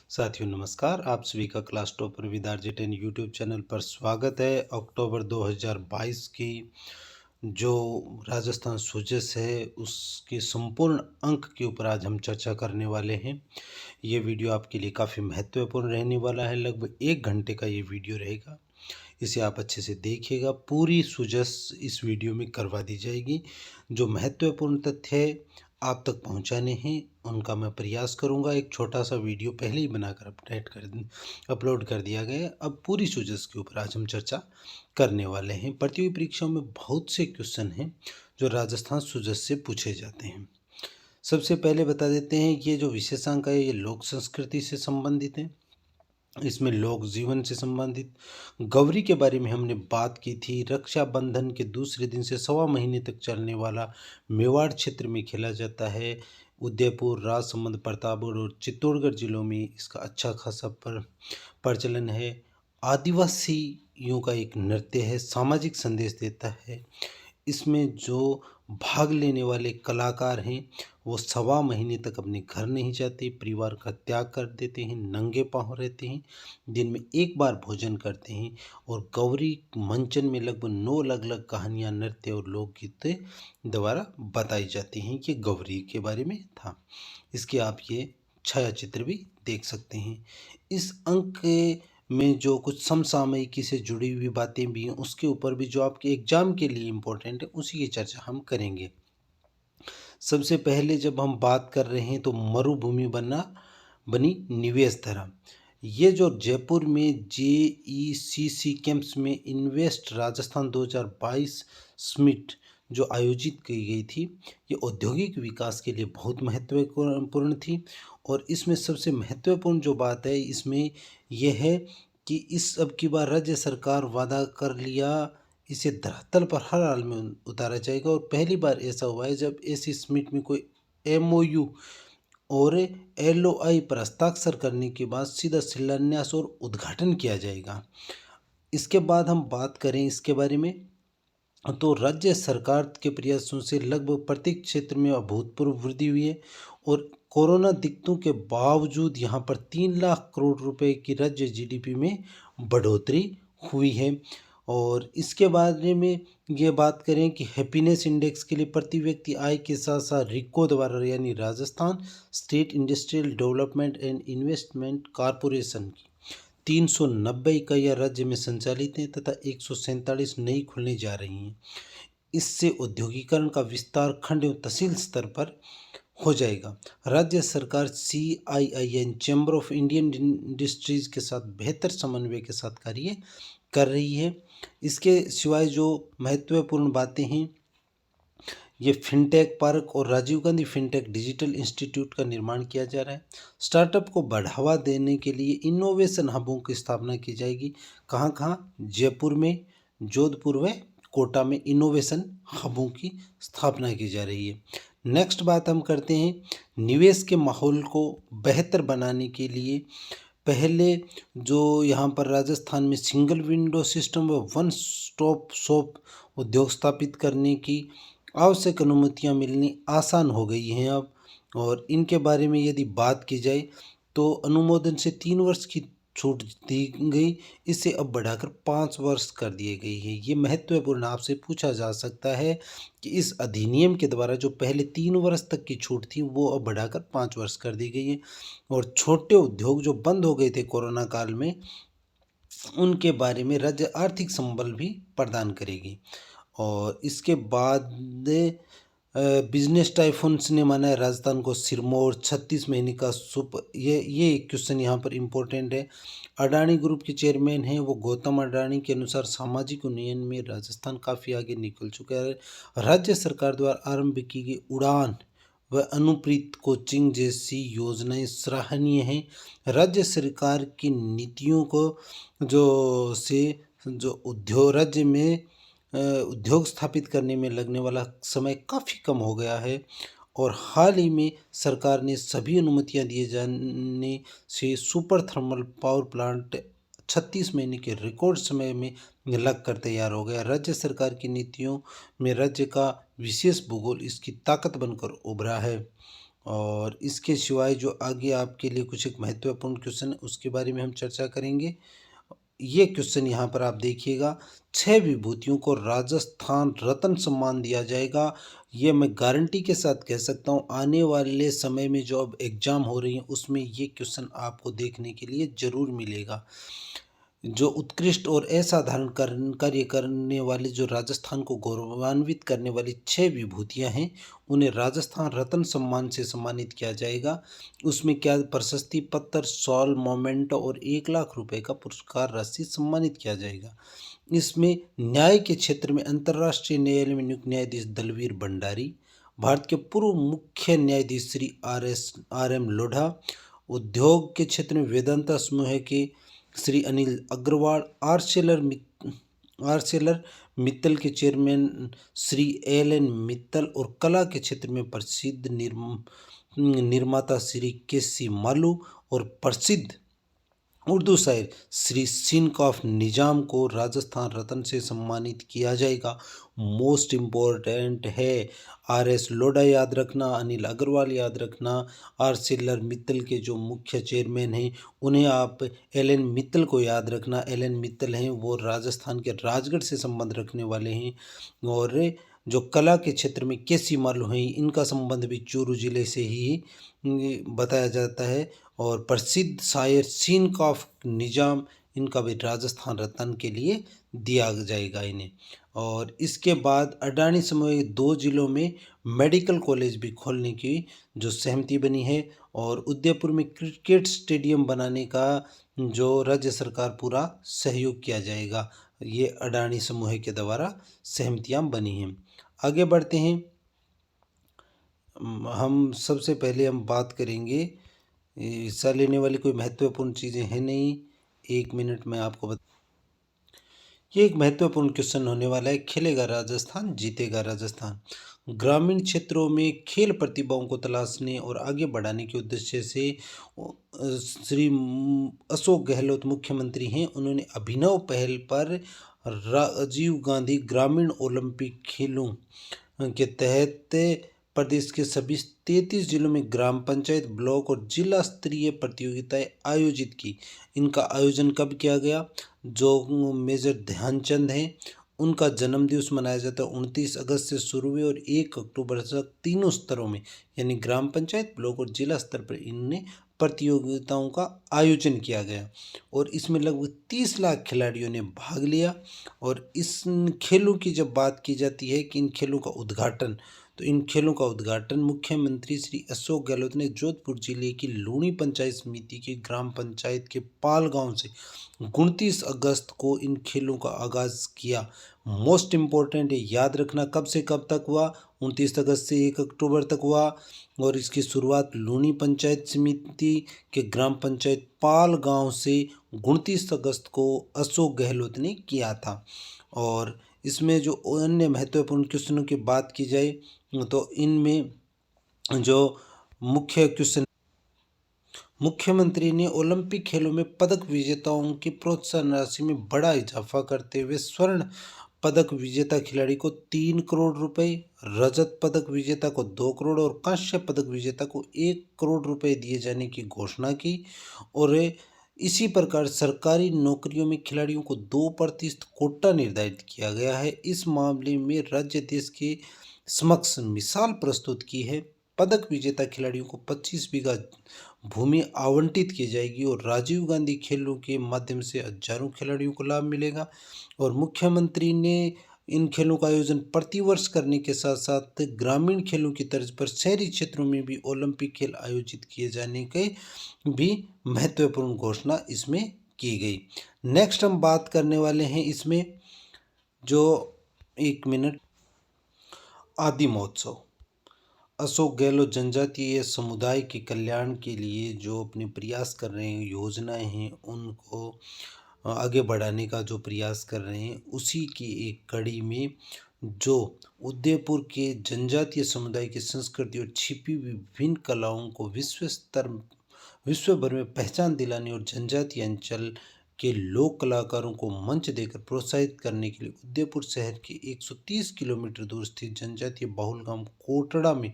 साथियों नमस्कार। आप सभी का class topper with RJ10 YouTube channel पर स्वागत है। अक्टूबर 2022 की जो राजस्थान सुजस है उसके संपूर्ण अंक के ऊपर आज हम चर्चा करने वाले हैं। ये वीडियो आपके लिए काफ़ी महत्वपूर्ण रहने वाला है। लगभग 1 घंटे का ये वीडियो रहेगा। इसे आप अच्छे से देखिएगा। पूरी सुजस इस वीडियो में करवा दी जाएगी। जो महत्वपूर्ण तथ्य आप तक पहुंचाने हैं उनका मैं प्रयास करूंगा। एक छोटा सा वीडियो पहले ही बनाकर अपलोड कर दिया गया है। अब पूरी सुजस के ऊपर आज हम चर्चा करने वाले हैं। प्रतियोगी परीक्षाओं में बहुत से क्वेश्चन हैं जो राजस्थान सुजस से पूछे जाते हैं। सबसे पहले बता देते हैं, ये जो विशेषांक है ये लोक संस्कृति से संबंधित है। इसमें लोक जीवन से संबंधित गौरी के बारे में हमने बात की थी। रक्षाबंधन के दूसरे दिन से सवा महीने तक चलने वाला मेवाड़ क्षेत्र में खेला जाता है। उदयपुर, राजसमंद, प्रतापगढ़ और चित्तौड़गढ़ जिलों में इसका अच्छा खासा प्रचलन है। आदिवासियों का एक नृत्य है, सामाजिक संदेश देता है। इसमें जो भाग लेने वाले कलाकार हैं वो सवा महीने तक अपने घर नहीं जाते, परिवार का त्याग कर देते हैं, नंगे पाँव रहते हैं, दिन में एक बार भोजन करते हैं। और गौरी मंचन में लगभग 9 अलग अलग कहानियाँ, नृत्य और लोकगीत द्वारा बताई जाती हैं। ये गौरी के बारे में था। इसके आप ये छाया चित्र भी देख सकते हैं। इस अंक में जो कुछ समसामयिकी से जुड़ी हुई बातें भी हैं उसके ऊपर भी जो आपके एग्जाम के लिए इम्पोर्टेंट है उसी की चर्चा हम करेंगे। सबसे पहले जब हम बात कर रहे हैं तो मरुभूमि बनी निवेश धरा। ये जो जयपुर में JECC कैंप्स में इन्वेस्ट राजस्थान 2022 समिट जो आयोजित की गई थी, ये औद्योगिक विकास के लिए बहुत महत्वपूर्ण थी। और इसमें सबसे महत्वपूर्ण जो बात है इसमें यह है कि इस अब की बार राज्य सरकार वादा कर लिया इसे धरातल पर हर हाल में उतारा जाएगा। और पहली बार ऐसा हुआ है जब ऐसी समिट में कोई MOU और LOI पर हस्ताक्षर करने के बाद सीधा शिलान्यास और उद्घाटन किया जाएगा। इसके बाद हम बात करें इसके बारे में तो राज्य सरकार के प्रयासों से लगभग प्रत्येक क्षेत्र में अभूतपूर्व वृद्धि हुई है। और कोरोना दिक्कतों के बावजूद यहाँ पर 3 लाख करोड़ रुपए की राज्य GDP में बढ़ोतरी हुई है। और इसके बारे में ये बात करें कि हैप्पीनेस इंडेक्स के लिए प्रति व्यक्ति आय के साथ साथ रिको द्वारा यानी Rajasthan state industrial development and investment corporation की 390 इकाइयाँ राज्य में संचालित हैं तथा 147 नई खुलने जा रही हैं। इससे औद्योगिकरण का विस्तार खंड एवं तहसील स्तर पर हो जाएगा। राज्य सरकार CIIN chamber of Indian industries के साथ बेहतर समन्वय के साथ कार्य कर रही है। इसके सिवाय जो महत्वपूर्ण बातें हैं, ये फिनटेक पार्क और Rajiv Gandhi fintech digital institute का निर्माण किया जा रहा है। स्टार्टअप को बढ़ावा देने के लिए इनोवेशन हबों की स्थापना की जाएगी। कहाँ कहाँ? जयपुर में, जोधपुर व कोटा में इनोवेशन हबों की स्थापना की जा रही है। नेक्स्ट बात हम करते हैं, निवेश के माहौल को बेहतर बनाने के लिए पहले जो यहाँ पर राजस्थान में सिंगल विंडो सिस्टम व वन स्टॉप शॉप उद्योग स्थापित करने की आवश्यक अनुमतियाँ मिलनी आसान हो गई हैं अब। और इनके बारे में यदि बात की जाए तो अनुमोदन से 3 वर्ष की छूट दी गई, इसे अब बढ़ाकर 5 वर्ष कर दिए गई है। ये महत्वपूर्ण आपसे पूछा जा सकता है कि इस अधिनियम के द्वारा जो पहले 3 वर्ष तक की छूट थी वो अब बढ़ाकर 5 वर्ष कर दी गई है। और छोटे उद्योग जो बंद हो गए थे कोरोना काल में उनके बारे में राज्य आर्थिक संबल भी प्रदान करेगी। और इसके बाद बिजनेस टाइफून्स ने माना है राजस्थान को सिरमौर 36 महीने का ये एक क्वेश्चन यहाँ पर इम्पोर्टेंट है। अडानी ग्रुप के चेयरमैन हैं वो गौतम अडानी के अनुसार सामाजिक उन्नयन में राजस्थान काफ़ी आगे निकल चुका है। राज्य सरकार द्वारा आरंभ की गई उड़ान व अनुप्रीत कोचिंग जैसी योजनाएं सराहनीय हैं। राज्य सरकार की नीतियों को जो उद्योग राज्य में उद्योग स्थापित करने में लगने वाला समय काफ़ी कम हो गया है। और हाल ही में सरकार ने सभी अनुमतियां दिए जाने से सुपर थर्मल पावर प्लांट 36 महीने के रिकॉर्ड समय में लग कर तैयार हो गया। राज्य सरकार की नीतियों में राज्य का विशेष भूगोल इसकी ताकत बनकर उभरा है। और इसके सिवाय जो आगे आपके लिए कुछ एक महत्वपूर्ण क्वेश्चन है उसके बारे में हम चर्चा करेंगे। ये क्वेश्चन यहाँ पर आप देखिएगा, 6 विभूतियों को राजस्थान रत्न सम्मान दिया जाएगा। ये मैं गारंटी के साथ कह सकता हूँ, आने वाले समय में जो अब एग्ज़ाम हो रही हैं उसमें ये क्वेश्चन आपको देखने के लिए ज़रूर मिलेगा। जो उत्कृष्ट और असाधारण कार्य करने वाले, जो राजस्थान को गौरवान्वित करने वाली 6 विभूतियाँ हैं, उन्हें राजस्थान रत्न सम्मान से सम्मानित किया जाएगा। उसमें क्या प्रशस्ति पत्र, शॉल, मोमेंटो और 1 लाख रुपए का पुरस्कार राशि सम्मानित किया जाएगा। इसमें न्याय के क्षेत्र में अंतर्राष्ट्रीय न्यायालय में नियुक्त न्यायाधीश दलवीर भंडारी, भारत के पूर्व मुख्य न्यायाधीश श्री आर एम लोढ़ा, उद्योग के क्षेत्र में वेदांता समूह के श्री अनिल अग्रवाल, आर्सेलर मित्तल के chairman Shri L N Mittal और कला के क्षेत्र में प्रसिद्ध निर्माता श्री के सी मालू और प्रसिद्ध उर्दू शायर श्री सिनकॉफ निजाम को राजस्थान रत्न से सम्मानित किया जाएगा। मोस्ट इम्पोर्टेंट है, आर एस लोढ़ा याद रखना, अनिल अग्रवाल याद रखना, आर्सेलर मित्तल के जो मुख्य चेयरमैन हैं उन्हें आप एल एन मित्तल को याद रखना। एल एन मित्तल हैं वो राजस्थान के राजगढ़ से संबंध रखने वाले हैं। और जो कला के क्षेत्र में केसी मालू हैं, इनका संबंध भी चूरू जिले से ही बताया जाता है। और प्रसिद्ध शायर सिनकॉफ निजाम, इनका भी राजस्थान रत्न के लिए दिया जाएगा इन्हें। और इसके बाद अडानी समूह के 2 जिलों में मेडिकल कॉलेज भी खोलने की जो सहमति बनी है और उदयपुर में क्रिकेट स्टेडियम बनाने का जो राज्य सरकार पूरा सहयोग किया जाएगा। ये अडानी समूह के द्वारा सहमतियाँ बनी हैं। आगे बढ़ते हैं, हम सबसे पहले हम बात करेंगे, हिस्सा लेने वाली कोई महत्वपूर्ण चीज़ें हैं नहीं, 1 मिनट में आपको ये एक महत्वपूर्ण क्वेश्चन होने वाला है, खेलेगा राजस्थान जीतेगा राजस्थान। ग्रामीण क्षेत्रों में खेल प्रतिभाओं को तलाशने और आगे बढ़ाने के उद्देश्य से श्री अशोक गहलोत मुख्यमंत्री हैं, उन्होंने अभिनव पहल पर राजीव गांधी ग्रामीण ओलंपिक खेलों के तहत प्रदेश के सभी 33 जिलों में ग्राम पंचायत, ब्लॉक और जिला स्तरीय प्रतियोगिताएं आयोजित की। इनका आयोजन कब किया गया? जो मेजर ध्यानचंद हैं उनका जन्म दिवस मनाया जाता है, 29 अगस्त से शुरू हुए और 1 अक्टूबर तक तीनों स्तरों में यानी ग्राम पंचायत, ब्लॉक और जिला स्तर पर इनने प्रतियोगिताओं का आयोजन किया गया। और इसमें लगभग 30 लाख खिलाड़ियों ने भाग लिया। और इस खेलों की जब बात की जाती है कि इन खेलों का उद्घाटन, तो इन खेलों का उद्घाटन मुख्यमंत्री श्री अशोक गहलोत ने जोधपुर जिले की लूणी पंचायत समिति के ग्राम पंचायत के पाल गांव से 29 अगस्त को इन खेलों का आगाज किया। मोस्ट इम्पोर्टेंट है, याद रखना कब से कब तक हुआ, 29 अगस्त से 1 अक्टूबर तक हुआ। और इसकी शुरुआत लूणी पंचायत समिति के ग्राम पंचायत पाल गांव से 29 अगस्त को अशोक गहलोत ने किया था। और इसमें जो अन्य महत्वपूर्ण क्वेश्चनों की बात की जाए तो इनमें जो मुख्य क्वेश्चन, मुख्यमंत्री ने ओलंपिक खेलों में पदक विजेताओं की प्रोत्साहन राशि में बड़ा इजाफा करते हुए स्वर्ण पदक विजेता खिलाड़ी को 3 करोड़ रुपए, रजत पदक विजेता को 2 करोड़ और कांस्य पदक विजेता को 1 करोड़ रुपए दिए जाने की घोषणा की। और इसी प्रकार सरकारी नौकरियों में खिलाड़ियों को 2% कोटा निर्धारित किया गया है। इस मामले में राज्य देश के समक्ष मिसाल प्रस्तुत की है। पदक विजेता खिलाड़ियों को 25 बीघा भूमि आवंटित की जाएगी और राजीव गांधी खेलों के माध्यम से हजारों खिलाड़ियों को लाभ मिलेगा। और मुख्यमंत्री ने इन खेलों का आयोजन प्रतिवर्ष करने के साथ साथ ग्रामीण खेलों की तर्ज पर शहरी क्षेत्रों में भी ओलंपिक खेल आयोजित किए जाने के भी महत्वपूर्ण घोषणा इसमें की गई। नेक्स्ट हम बात करने वाले हैं इसमें जो 1 मिनट, आदि महोत्सव। अशोक गहलोत जनजातीय समुदाय के कल्याण के लिए जो अपने प्रयास कर रहे हैं, योजनाएं हैं, उनको आगे बढ़ाने का जो प्रयास कर रहे हैं, उसी की एक कड़ी में जो उदयपुर के जनजातीय समुदाय की संस्कृति और छिपी हुई विभिन्न कलाओं को विश्व भर में पहचान दिलाने और जनजातीय अंचल के लोक कलाकारों को मंच देकर प्रोत्साहित करने के लिए उदयपुर शहर के 130 किलोमीटर दूर स्थित जनजातीय बहुल गांव कोटड़ा में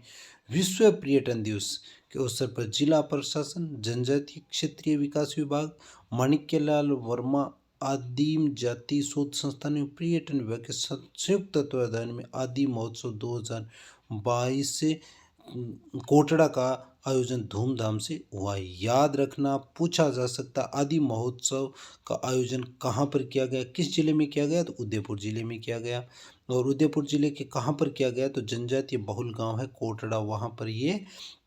विश्व पर्यटन दिवस के अवसर पर जिला प्रशासन, जनजातीय क्षेत्रीय विकास विभाग, माणिक्यलाल वर्मा आदिम जाति शोध संस्थान एवं पर्यटन विभाग के संयुक्त तत्वावधान में आदि महोत्सव 2022 से कोटड़ा का आयोजन धूमधाम से हुआ है। याद रखना पूछा जा सकता, आदि महोत्सव का आयोजन कहाँ पर किया गया, किस जिले में किया गया, तो उदयपुर जिले में किया गया। और उदयपुर जिले के कहाँ पर किया गया, तो जनजातीय बहुल गांव है कोटड़ा, वहाँ पर ये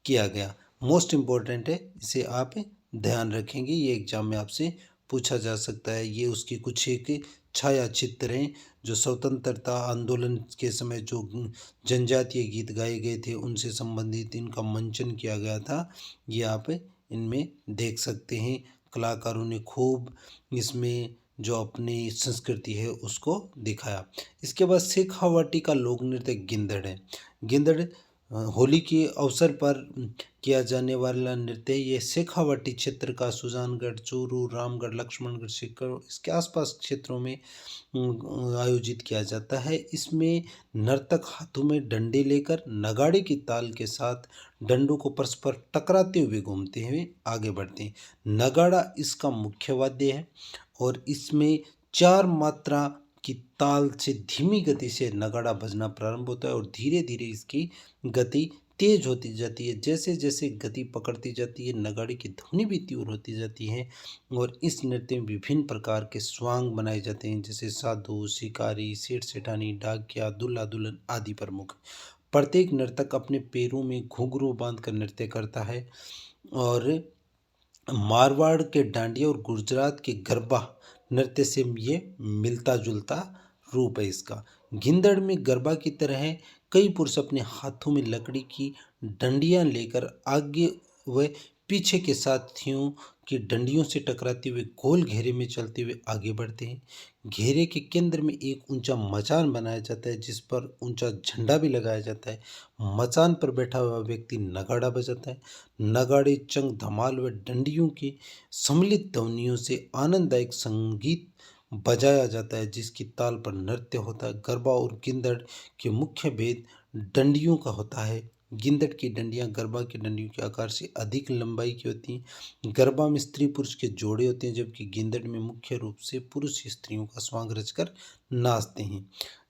किया गया। मोस्ट इम्पोर्टेंट है, इसे आप ध्यान रखेंगे, ये एग्जाम में आपसे पूछा जा सकता है। ये उसकी कुछ एक छाया चित्र हैं जो स्वतंत्रता आंदोलन के समय जो जनजातीय गीत गाए गए थे उनसे संबंधित इनका मंचन किया गया था, ये आप इनमें देख सकते हैं। कलाकारों ने खूब इसमें जो अपनी संस्कृति है उसको दिखाया। इसके बाद शेखावाटी का लोक नृत्य गिंधड़ है। गिंधड़ होली के अवसर पर किया जाने वाला नृत्य, ये शेखावाटी क्षेत्र का सुजानगढ़, चूरू, रामगढ़, लक्ष्मणगढ़, सीकर इसके आसपास क्षेत्रों में आयोजित किया जाता है। इसमें नर्तक हाथों में डंडे लेकर नगाड़े की ताल के साथ डंडों को परस्पर टकराते हुए घूमते हुए आगे बढ़ते हैं। नगाड़ा इसका मुख्य वाद्य है और इसमें 4 मात्रा की ताल से धीमी गति से नगाड़ा बजना प्रारंभ होता है और धीरे धीरे इसकी गति तेज होती जाती है। जैसे जैसे गति पकड़ती जाती है नगाड़े की ध्वनि भी तीव्र होती जाती है। और इस नृत्य में विभिन्न प्रकार के स्वांग बनाए जाते हैं, जैसे साधु, शिकारी, सेठ सेठानी, डाकिया, दूल्हा दुल्हन आदि प्रमुख। प्रत्येक नर्तक अपने पैरों में घुंघरू बांधकर नृत्य करता है। और मारवाड़ के डांडिया और गुजरात के गरबा नृत्य से ये मिलता जुलता रूप है इसका। गिंदड़ में गरबा की तरह कई पुरुष अपने हाथों में लकड़ी की डंडियां लेकर आगे व पीछे के साथियों की डंडियों से टकराते हुए गोल घेरे में चलते हुए आगे बढ़ते हैं। घेरे के केंद्र में एक ऊंचा मचान बनाया जाता है जिस पर ऊंचा झंडा भी लगाया जाता है। मचान पर बैठा हुआ व्यक्ति नगाड़ा बजाता है। नगाड़े, चंग, धमाल व डंडियों की सम्मिलित ध्वनियों से आनंददायक संगीत बजाया जाता है जिसकी ताल पर नृत्य होता है। गरबा और गिंदड़ के मुख्य भेद डंडियों का होता है। गिंदड़ की डंडियां गरबा की डंडियों के आकार से अधिक लंबाई की होती हैं। गरबा में स्त्री पुरुष के जोड़े होते हैं जबकि गिंदड़ में मुख्य रूप से पुरुष स्त्रियों का स्वांग रचकर नाचते हैं।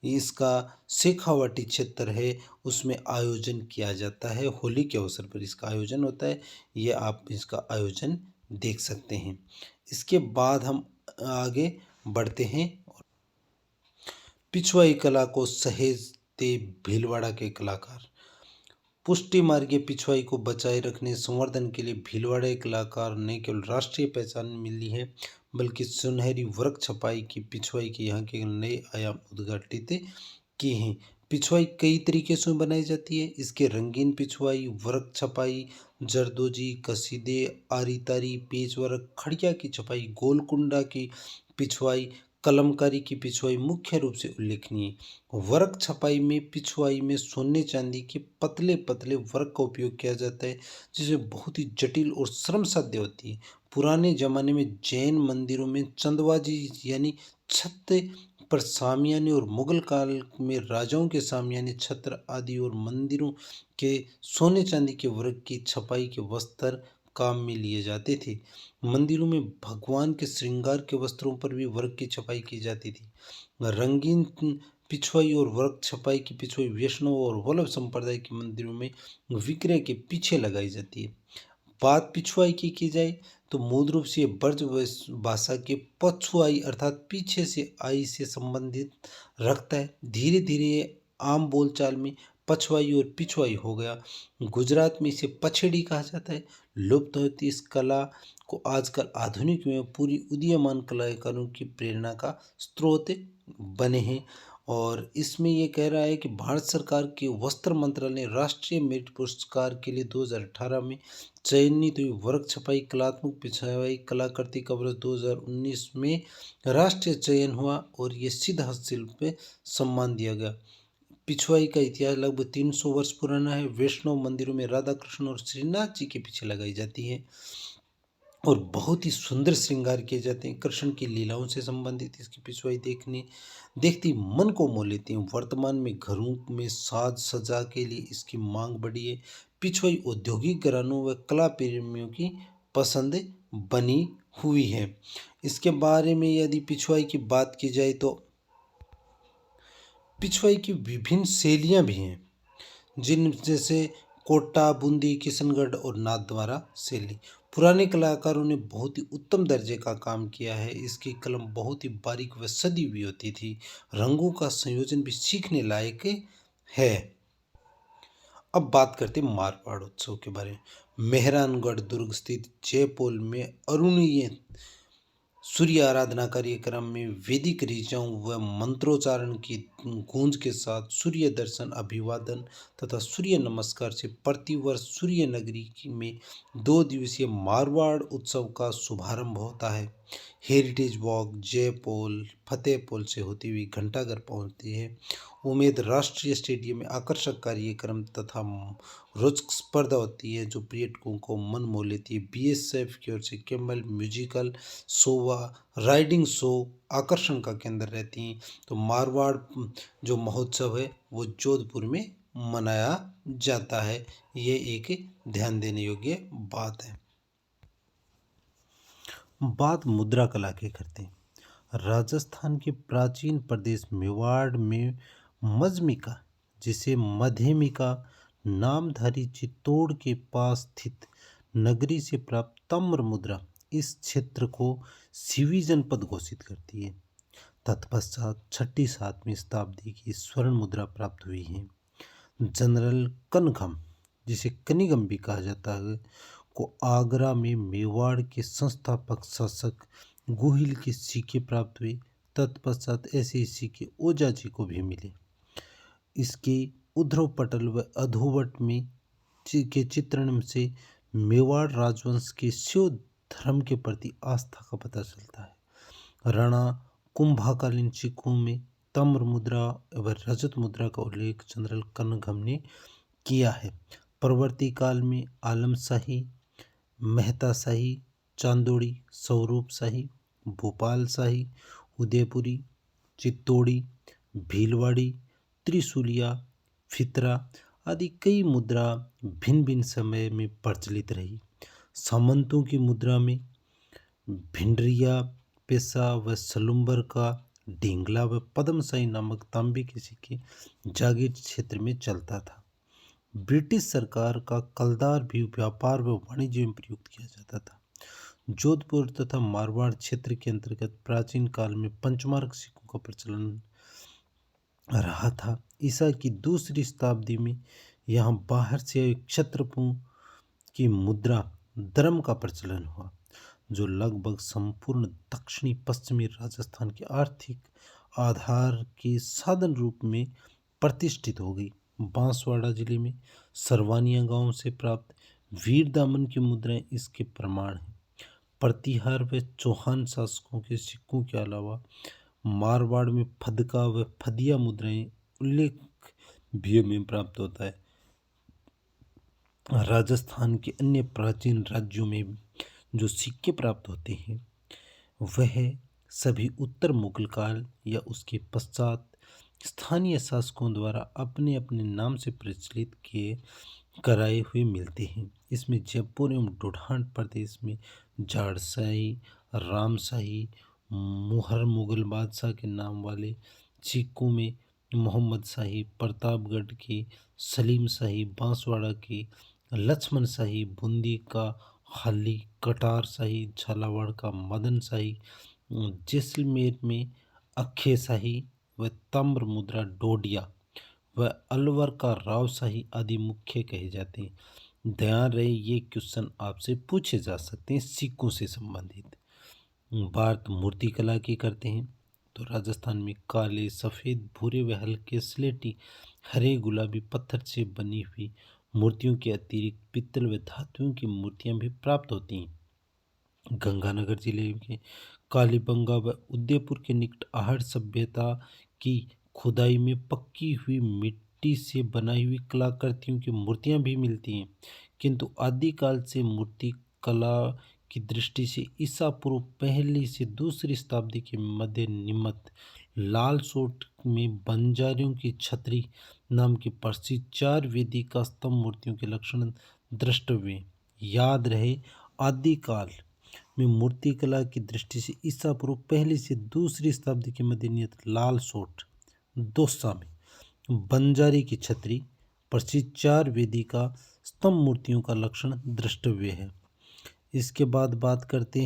इसका शेखावाटी क्षेत्र है उसमें आयोजन किया जाता है। होली के अवसर पर इसका आयोजन होता है, ये आप इसका आयोजन देख सकते हैं। इसके बाद हम आगे बढ़ते हैं। पिछवाई कला को सहेजते भीलवाड़ा के कलाकार। पुष्टि मार्गीय पिछवाई को बचाए रखने संवर्धन के लिए भीलवाड़ा के कलाकार ने केवल राष्ट्रीय पहचान मिली है बल्कि सुनहरी वर्क छपाई की पिछवाई के यहाँ के नए आयाम उद्घाटित किए हैं। पिछवाई कई तरीके से बनाई जाती है। इसके रंगीन पिछवाई, वर्क छपाई, जरदोजी, कसीदे, आरी तारी, पेच वर्क, खड़िया की छपाई, गोलकुंडा की पिछवाई, कलमकारी की पिछवाई मुख्य रूप से उल्लेखनीय। वर्क छपाई में पिछवाई में सोने चांदी के पतले पतले वर्क का उपयोग किया जाता है जिसमें बहुत ही जटिल और श्रम साध्य होती है। पुराने जमाने में जैन मंदिरों में चंदवाजी यानी छत पर सामियाने और मुगल काल में राजाओं के सामियाने, छत्र आदि और मंदिरों के सोने चांदी के वर्क की छपाई के वस्त्र काम में लिए जाते थे। मंदिरों में भगवान के श्रृंगार के वस्त्रों पर भी वर्क की छपाई की जाती थी। रंगीन पिछवाई और वर्क छपाई की पिछवाई वैष्णव और वल्लभ संप्रदाय के मंदिरों में विक्रय के पीछे लगाई जाती है। बात पिछुआई की जाए तो मूल रूप से ब्रज भाषा के पछुआई अर्थात पीछे से आई से संबंधित रखता है। धीरे धीरे आम बोलचाल में पछुआई और पिछुआई हो गया। गुजरात में इसे पछेड़ी कहा जाता है। लुप्त होती इस कला को आजकल आधुनिक में पूरी उदीयमान कलाकारों की प्रेरणा का स्रोत बने हैं। और इसमें ये कह रहा है कि भारत सरकार के वस्त्र मंत्रालय ने राष्ट्रीय मेरिट पुरस्कार के लिए 2018 में चयनित हुई वर्क छपाई कलात्मक पिछवाई कलाकृति का वर्ष 2019 में राष्ट्रीय चयन हुआ और ये सिद्ध हस्तशिल्प पे सम्मान दिया गया। पिछवाई का इतिहास लगभग 300 वर्ष पुराना है। वैष्णव मंदिरों में राधा कृष्ण और श्रीनाथ जी के पीछे लगाई जाती है और बहुत ही सुंदर श्रृंगार किए जाते हैं। कृष्ण की लीलाओं से संबंधित इसकी पिछवाई देखती मन को मोह लेती हैं। वर्तमान में घरों में साज सजा के लिए इसकी मांग बढ़ी है। पिछवाई औद्योगिक घरानों व कला प्रेमियों की पसंद बनी हुई है। इसके बारे में यदि पिछवाई की बात की जाए तो पिछवाई की विभिन्न शैलियाँ भी हैं, जिन जैसे कोटा, बूंदी, किशनगढ़ और नाथद्वारा शैली। पुराने कलाकारों ने बहुत ही उत्तम दर्जे का काम किया है। इसकी कलम बहुत ही बारीक व सदी हुई होती थी। रंगों का संयोजन भी सीखने लायक है। अब बात करते हैं मारवाड़ उत्सव के बारे में। मेहरानगढ़ दुर्ग स्थित जयपोल में अरुणीय सूर्य आराधना कार्यक्रम में वैदिक ऋचाओं व मंत्रोच्चारण की गूंज के साथ सूर्य दर्शन, अभिवादन तथा सूर्य नमस्कार से प्रतिवर्ष सूर्य नगरी में 2 दिवसीय मारवाड़ उत्सव का शुभारंभ होता है। हेरिटेज वॉक जयपोल फतेहपुर से होती हुई घंटाघर पहुंचती है। उम्मेद राष्ट्रीय स्टेडियम में आकर्षक कार्यक्रम तथा रोचक स्पर्धा होती है जो पर्यटकों को मन मोह लेती है। बीएसएफ की ओर से कैमल म्यूजिकल शो व राइडिंग शो आकर्षण का केंद्र रहती हैं। तो मारवाड़ जो महोत्सव है वो जोधपुर में मनाया जाता है। ये एक ध्यान देने योग्य बात है। बात मुद्रा कला की करते हैं। राजस्थान के प्राचीन प्रदेश मेवाड़ में मजमिका, जिसे मध्यमिका नामधारी चित्तौड़ के पास स्थित नगरी से प्राप्त ताम्र मुद्रा इस क्षेत्र को सिवी जनपद घोषित करती है। तत्पश्चात 6ठी-7वीं शताब्दी की स्वर्ण मुद्रा प्राप्त हुई है। जनरल कनघम, जिसे कनिगम भी कहा जाता है, को आगरा में मेवाड़ के संस्थापक शासक गोहिल के सिक्के प्राप्त हुए। तत्पश्चात ऐसे ही सिक्के ओझा जी को भी मिले। इसके उध्रव पटल व अधोवट में के चित्रण से मेवाड़ राजवंश के शैव धर्म के प्रति आस्था का पता चलता है। राणा कुंभाकालीन सिक्कों में ताम्र मुद्रा एवं रजत मुद्रा का उल्लेख जनरल कनघम ने किया है। परवर्ती काल में आलम शाही, मेहता शाही, चांदोड़ी, स्वरूप शाही, भोपाल शाही, उदयपुरी, चित्तौड़ी, भीलवाड़ी, त्रिशूलिया, फितरा आदि कई मुद्रा भिन्न भिन्न समय में प्रचलित रही। सामंतों की मुद्रा में भिंडरिया, पेशा व सलुम्बर का ढींगला व पद्मशाही नामक तांबे के सिक्के जागीर क्षेत्र में चलता था। ब्रिटिश सरकार का कलदार भी व्यापार व वाणिज्य में प्रयुक्त किया जाता था। जोधपुर तथा मारवाड़ क्षेत्र के अंतर्गत प्राचीन काल में पंचमार्क सिक्कों का प्रचलन रहा था। ईसा की 2री शताब्दी में यहाँ बाहर से क्षत्रपों की मुद्रा धर्म का प्रचलन हुआ, जो लगभग संपूर्ण दक्षिणी पश्चिमी राजस्थान के आर्थिक आधार के साधन रूप में प्रतिष्ठित हो गई। बांसवाड़ा जिले में सरवानिया गांव से प्राप्त वीर दामन की मुद्राएं इसके प्रमाण हैं। प्रतिहार व चौहान शासकों के सिक्कों के अलावा मारवाड़ में फदका व फदिया मुद्राएं उल्लेख भी में प्राप्त होता है। राजस्थान के अन्य प्राचीन राज्यों में जो सिक्के प्राप्त होते हैं वह सभी उत्तर मुगल काल या उसके पश्चात स्थानीय शासकों द्वारा अपने अपने नाम से प्रचलित किए कराए हुए मिलते हैं। इसमें जयपुर एवं डोडान प्रदेश में जाड़शाही, रामशाही, मुहर मुगल बादशाह के नाम वाले सिक्कों में मोहम्मद शाही, प्रतापगढ़ की सलीम शाही, बांसवाड़ा की लक्ष्मण शाही, बूंदी का हाली, कटार शाही, झालावाड़ का मदन शाही, जैसलमेर में अक्खे शाही व ताम्र मुद्रा डोडिया व अलवर का राव शाही आदि मुख्य कहे जाते हैं। ध्यान रहे ये क्वेश्चन आपसे पूछे जा सकते हैं सिक्कों से संबंधित। बात मूर्ति कला की करते हैं तो राजस्थान में काले, सफ़ेद, भूरे व हल्के स्लेटी, हरे, गुलाबी पत्थर से बनी हुई मूर्तियों के अतिरिक्त पित्तल व धातुओं की मूर्तियां भी प्राप्त होती हैं। गंगानगर जिले के कालीबंगा व उदयपुर के निकट आहड़ सभ्यता की खुदाई में पक्की हुई मिट्टी से बनाई हुई कलाकृतियों की मूर्तियां भी मिलती हैं, किंतु आदिकाल से मूर्ति कला की दृष्टि से ईसा पूर्व पहली से दूसरी शताब्दी के मध्य निमित्त लाल सोट में बंजारियों की छतरी नाम की प्रसिद्ध 4 वेदी का स्तंभ मूर्तियों के लक्षण द्रष्टव्य। याद रहे, आदिकाल में मूर्तिकला की दृष्टि से ईसा पूर्व पहली से दूसरी शताब्दी के मध्य निमित्त लाल सोट दोसा में बंजारी की छतरी प्रसिद्ध 4 वेदी का स्तंभ मूर्तियों का लक्षण द्रष्टव्य है। इसके बाद बात करते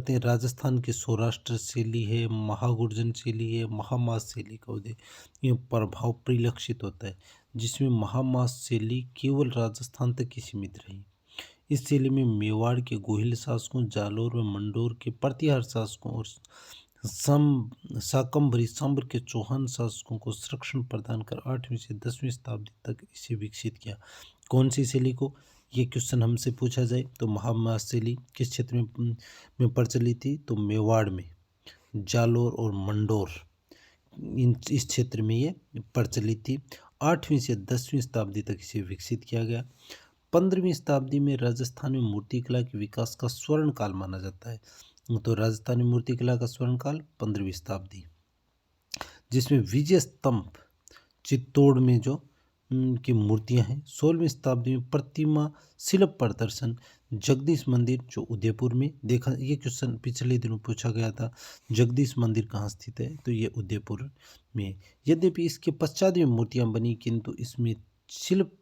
हैं राजस्थान की सौराष्ट्र शैली है, महागुर्जन शैली है, महामास शैली का उदय ये प्रभाव परिलक्षित होता है, जिसमें महामास शैली केवल राजस्थान तक ही सीमित रही। इस शैली में मेवाड़ के गोहिल शासकों, जालोर व मंडोर के प्रतिहार शासकों और शाकंभरी सांबर के चौहान शासकों को संरक्षण प्रदान कर 8वीं से 10वीं शताब्दी तक इसे विकसित किया। कौन सी शैली को, ये क्वेश्चन हमसे पूछा जाए तो महामास शैली किस क्षेत्र में प्रचलित थी, तो मेवाड़ में, जालोर और मंडोर इस क्षेत्र में ये प्रचलित थी। 8वीं से 10वीं शताब्दी तक इसे विकसित किया गया। 15वीं शताब्दी में राजस्थान में मूर्तिकला के विकास का स्वर्ण काल माना जाता है। तो राजस्थानी मूर्तिकला का स्वर्ण काल 15वीं शताब्दी, जिसमें विजय स्तंभ चित्तौड़ में जो की मूर्तियां हैं। 16वीं शताब्दी में प्रतिमा शिल्प प्रदर्शन जगदीश मंदिर जो उदयपुर में देखा, ये क्वेश्चन पिछले दिनों पूछा गया था, जगदीश मंदिर कहाँ स्थित है, तो ये उदयपुर में। यद्यपि इसके पश्चात में मूर्तियां बनी, किंतु इसमें शिल्प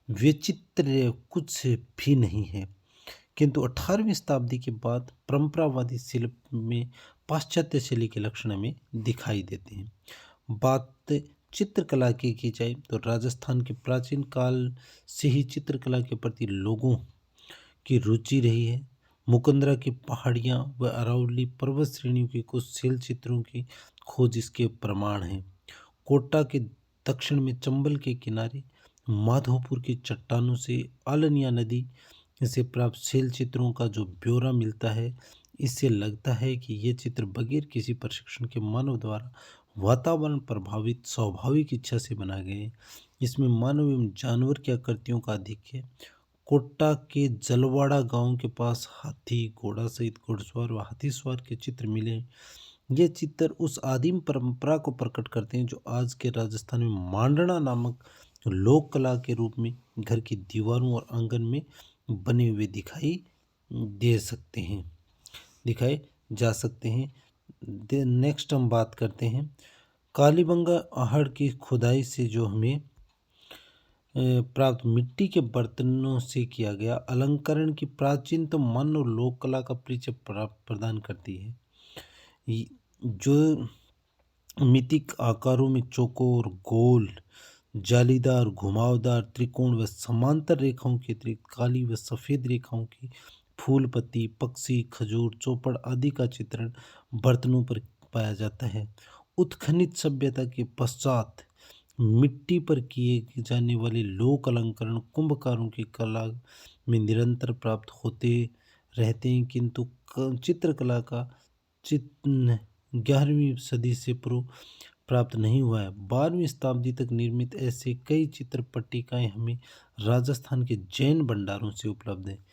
वैचित्र्य कुछ भी नहीं है। किंतु 18वीं शताब्दी के बाद परंपरावादी शिल्प में पाश्चात्य शैली के लक्षण हमें दिखाई देते हैं। बात चित्रकला की जाए तो राजस्थान के प्राचीन काल से ही चित्रकला के प्रति लोगों की रुचि रही है। मुकंदरा की पहाड़ियाँ व अरावली पर्वत श्रेणियों के कुछ शैल चित्रों की खोज इसके प्रमाण हैं। कोटा के दक्षिण में चंबल के किनारे माधोपुर की चट्टानों से आलनिया नदी से प्राप्त शैल चित्रों का जो ब्यौरा मिलता है, इससे लगता है कि ये चित्र बगैर किसी प्रशिक्षण के मानव द्वारा वातावरण प्रभावित स्वाभाविक इच्छा से बनाए गए हैं। इसमें मानव एवं जानवर की आकृतियों का अधिक है। कोटा के जलवाड़ा गांव के पास हाथी, घोड़ा सहित घुड़सवार व हाथी सवार के चित्र मिले हैं। ये चित्र उस आदिम परंपरा को प्रकट करते हैं जो आज के राजस्थान में मांडना नामक लोक कला के रूप में घर की दीवारों और आंगन में बने हुए दिखाई दिखाए जा सकते हैं। नेक्स्ट हम बात करते हैं कालीबंगा आहड़ की खुदाई से जो हमें प्राप्त मिट्टी के बर्तनों से किया गया अलंकरण की प्राचीनतम मानव लोक कला का परिचय प्रदान करती है। जो मितिक आकारों में चौकोर, गोल, जालीदार, घुमावदार, त्रिकोण व समांतर रेखाओं के अतिरिक्त काली व सफ़ेद रेखाओं की फूल, पत्ती, पक्षी, खजूर, चौपड़ आदि का चित्रण बर्तनों पर पाया जाता है। उत्खनित सभ्यता के पश्चात मिट्टी पर किए जाने वाले लोक अलंकरण कुंभकारों की कला में निरंतर प्राप्त होते रहते हैं, किंतु चित्रकला का चित्र 11वीं सदी से पूर्व प्राप्त नहीं हुआ है। 12वीं शताब्दी तक निर्मित ऐसे कई चित्र पट्टिकाएं हमें राजस्थान के जैन भंडारों से उपलब्ध हैं।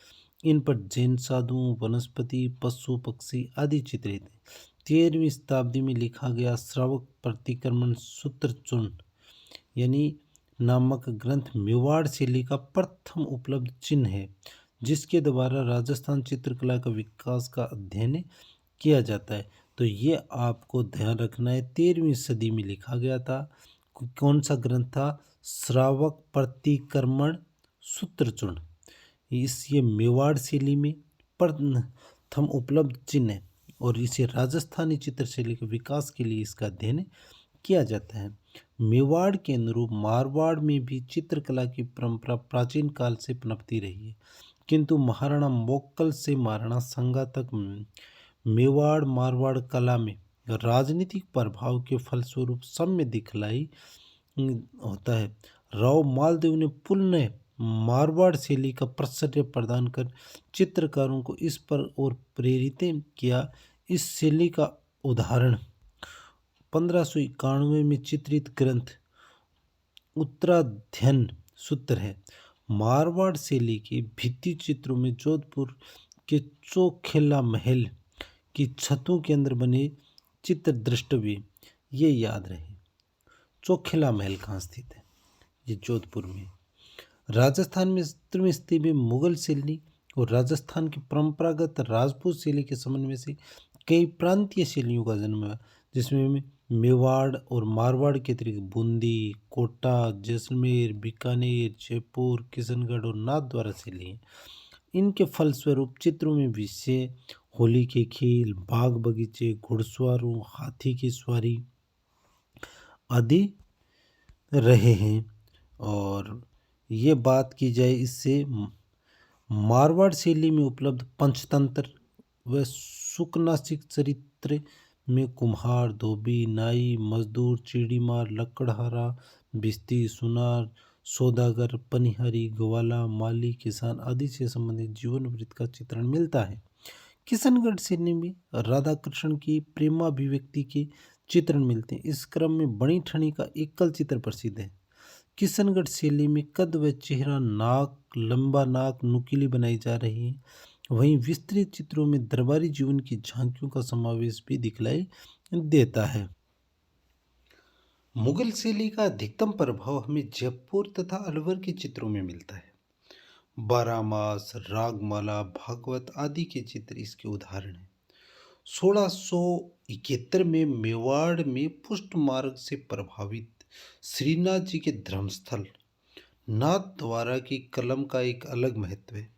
इन पर जैन साधुओं, वनस्पति, पशु, पक्षी आदि चित्रित हैं। 13वीं शताब्दी में लिखा गया श्रावक प्रतिक्रमण सूत्रचूर्ण यानी नामक ग्रंथ मेवाड़ शैली का प्रथम उपलब्ध चिन्ह है, जिसके द्वारा राजस्थान चित्रकला का विकास का अध्ययन किया जाता है। तो ये आपको ध्यान रखना है, 13वीं सदी में लिखा गया था। कौन सा ग्रंथ था? श्रावक प्रतिक्रमण सूत्रचूर्ण। ये मेवाड़ शैली में प्रथम उपलब्ध चिन्ह है और इसे राजस्थानी चित्र शैली के विकास के लिए इसका अध्ययन किया जाता है। मेवाड़ के अनुरूप मारवाड़ में भी चित्रकला की परंपरा प्राचीन काल से पनपती रही है, किंतु महाराणा मोक्कल से महाराणा संगा तक मेवाड़ मारवाड़ कला में राजनीतिक प्रभाव के फलस्वरूप सम्य दिखलाई होता है। राव मालदेव ने पुनः मारवाड़ शैली का प्राचुर्य प्रदान कर चित्रकारों को इस पर और प्रेरित किया। इस शैली का उदाहरण 1591 में चित्रित ग्रंथ उत्तराध्ययन सूत्र है। मारवाड़ शैली के भित्ति चित्रों में जोधपुर के चौखिला महल की छतों के अंदर बने चित्र द्रष्टव्य ये याद रहे। चौखिला महल कहाँ स्थित है? ये जोधपुर में। राजस्थान में चित्र में स्थित भी मुगल शैली और राजस्थान की परंपरागत राजपूत शैली के समन्वय से कई प्रांतीय शैलियों का जन्म हुआ, जिसमें मेवाड़ और मारवाड़ के अतिरिक्त बूंदी, कोटा, जैसलमेर, बीकानेर, जयपुर, किशनगढ़ और नाथद्वारा शैली हैं। इनके फलस्वरूप चित्रों में विषय होली के खेल, बाग बगीचे, घुड़सवारों, हाथी की सवारी आदि रहे हैं। और ये बात की जाए इससे मारवाड़ शैली में उपलब्ध पंचतंत्र व सुकनासिक चरित्र में कुम्हार, धोबी, नाई, मजदूर, चीड़ीमार, लकड़हारा, बिस्ती, सुनार, सौदागर, पनिहारी, ग्वाला, माली, किसान आदि से संबंधित जीवन वृत्त का चित्रण मिलता है। किशनगढ़ शैली में राधा कृष्ण की प्रेमाभिव्यक्ति के चित्रण मिलते हैं। इस क्रम में बड़ी ठनी का एकल चित्र प्रसिद्ध है। किशनगढ़ शैली में कद व चेहरा, नाक, लंबा नाक, नुकीली बनाई जा रही है। वहीं विस्तृत चित्रों में दरबारी जीवन की झांकियों का समावेश भी दिखलाई देता है। मुगल शैली का अधिकतम प्रभाव हमें जयपुर तथा अलवर के चित्रों में मिलता है। बारामास, रागमाला, भागवत आदि के चित्र इसके उदाहरण हैं। 1671 में मेवाड़ में पुष्ट मार्ग से प्रभावित श्रीनाथ जी के धर्मस्थल नाथद्वारा की कलम का एक अलग महत्व है।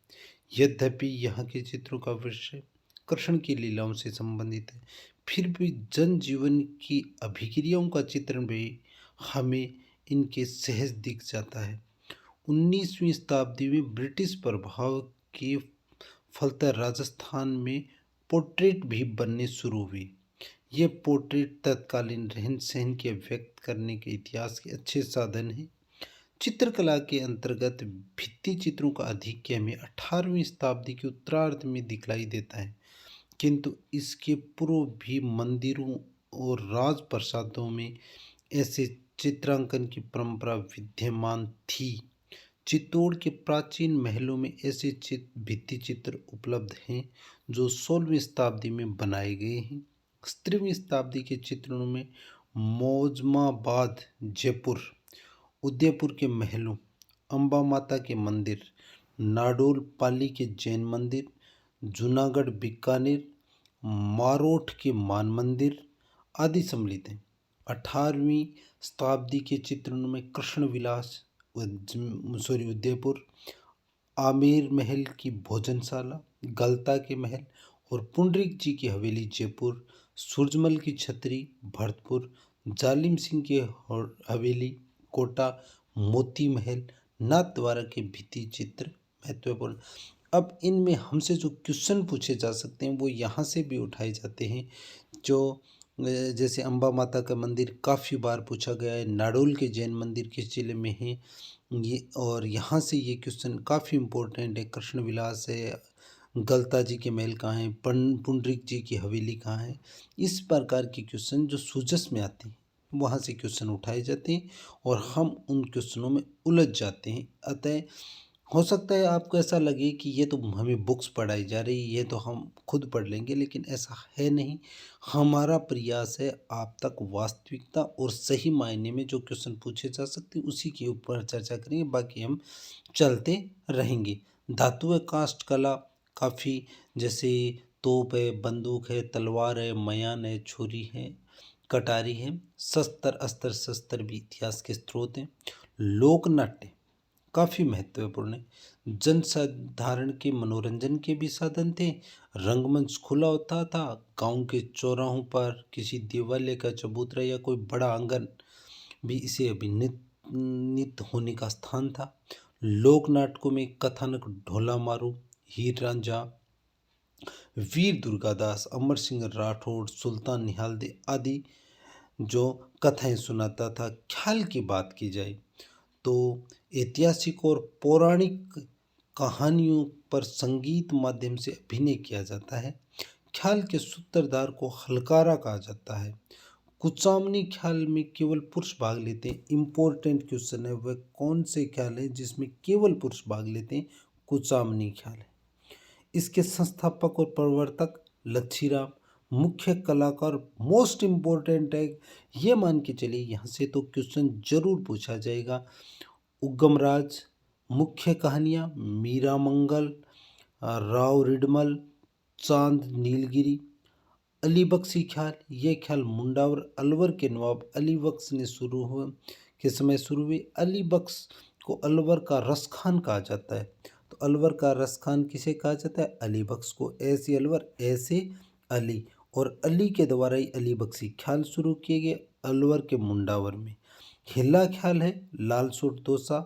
यद्यपि यहाँ के चित्रों का विषय कृष्ण की लीलाओं से संबंधित है, फिर भी जनजीवन की अभिक्रियाओं का चित्रण भी हमें इनके सहज दिख जाता है। 19वीं शताब्दी में ब्रिटिश प्रभाव के फलतः राजस्थान में पोर्ट्रेट भी बनने शुरू हुए। ये पोर्ट्रेट तत्कालीन रहन सहन के व्यक्त करने के इतिहास के अच्छे साधन हैं। चित्रकला के अंतर्गत भित्ति चित्रों का आधिक्य हमें 18वीं शताब्दी के उत्तरार्ध में दिखलाई देता है, किंतु इसके पूर्व भी मंदिरों और राजप्रसादों में ऐसे चित्रांकन की परंपरा विद्यमान थी। चित्तौड़ के प्राचीन महलों में ऐसे भित्ति चित्र उपलब्ध हैं जो 16वीं शताब्दी में बनाए गए हैं। 17वीं शताब्दी के चित्रणों में मौजमाबाद, जयपुर, उदयपुर के महलों, अम्बा माता के मंदिर, नाडोल पाली के जैन मंदिर, जूनागढ़ बीकानेर, मारोठ के मान मंदिर आदि सम्मिलित हैं। 18वीं शताब्दी के चित्रणों में कृष्ण विलास उदयपुर, आमेर महल की भोजनशाला, गलता के महल और पुंडरीक जी की हवेली जयपुर, सूरजमल की छतरी भरतपुर, जालिम सिंह की हवेली कोटा, मोती महल, नाथद्वारा के भित्ति चित्र महत्वपूर्ण। अब इनमें हमसे जो क्वेश्चन पूछे जा सकते हैं वो यहाँ से भी उठाए जाते हैं, जो जैसे अम्बा माता का मंदिर काफ़ी बार पूछा गया है, नाडोल के जैन मंदिर किस जिले में है ये, और यहाँ से ये क्वेश्चन काफ़ी इम्पोर्टेंट है। कृष्ण विलास है, गलता जी के महल कहाँ हैं, पुंडरीक जी की हवेली कहाँ है, इस प्रकार के क्वेश्चन जो सूझस में आते हैं वहाँ से क्वेश्चन उठाए जाते हैं और हम उन क्वेश्चनों में उलझ जाते हैं। अतः हो सकता है आपको ऐसा लगे कि ये तो हमें बुक्स पढ़ाई जा रही है, ये तो हम खुद पढ़ लेंगे, लेकिन ऐसा है नहीं। हमारा प्रयास है आप तक वास्तविकता और सही मायने में जो क्वेश्चन पूछे जा सकते हैं उसी के ऊपर चर्चा करेंगे, बाकी हम चलते रहेंगे। धातु व काष्ठ कला काफ़ी, जैसे तोप है, बंदूक है, तलवार है, मयान है, छुरी है, कटारी है, शस्त्र, अस्त्र शस्त्र भी इतिहास के स्रोत हैं। लोक नाट्य काफ़ी महत्वपूर्ण है, जनसाधारण के मनोरंजन के भी साधन थे। रंगमंच खुला होता था, गांव के चौराहों पर किसी देवालय का चबूतरा या कोई बड़ा आंगन भी इसे अभिनीत होने का स्थान था। लोक नाटकों में कथानक ढोला मारू, हीर रांझा, वीर दुर्गादास, अमर सिंह राठौड़, सुल्तान निहाल दे आदि जो कथाएं सुनाता था। ख्याल की बात की जाए तो ऐतिहासिक और पौराणिक कहानियों पर संगीत माध्यम से अभिनय किया जाता है। ख्याल के सूत्रधार को हलकारा कहा जाता है। कुचामनी ख्याल में केवल पुरुष भाग लेते हैं। इम्पोर्टेंट क्वेश्चन है, वह कौन से ख्याल है जिसमें केवल पुरुष भाग लेते हैं? कुचामनी ख्याल है। इसके संस्थापक और प्रवर्तक लच्छीराम। मुख्य कलाकार, मोस्ट इम्पोर्टेंट है, ये मान के चलिए यहाँ से तो क्वेश्चन जरूर पूछा जाएगा। उगमराज। मुख्य कहानियाँ मीरा मंगल, राव रिडमल, चांद नीलगिरी। अली बख्शी ख्याल, ये ख्याल मुंडावर अलवर के नवाब अली बख्श ने शुरू हुए के समय शुरू हुई। अली बख्श को अलवर का रसखान कहा जाता है। तो अलवर का रसखान किसे कहा जाता है? अली बख्श को। ऐसे अलवर ऐसे अली, और अली के द्वारा ही अली बख्शी ख्याल शुरू किए गए अलवर के मुंडावर में। हिला ख्याल है लालसोट दोसा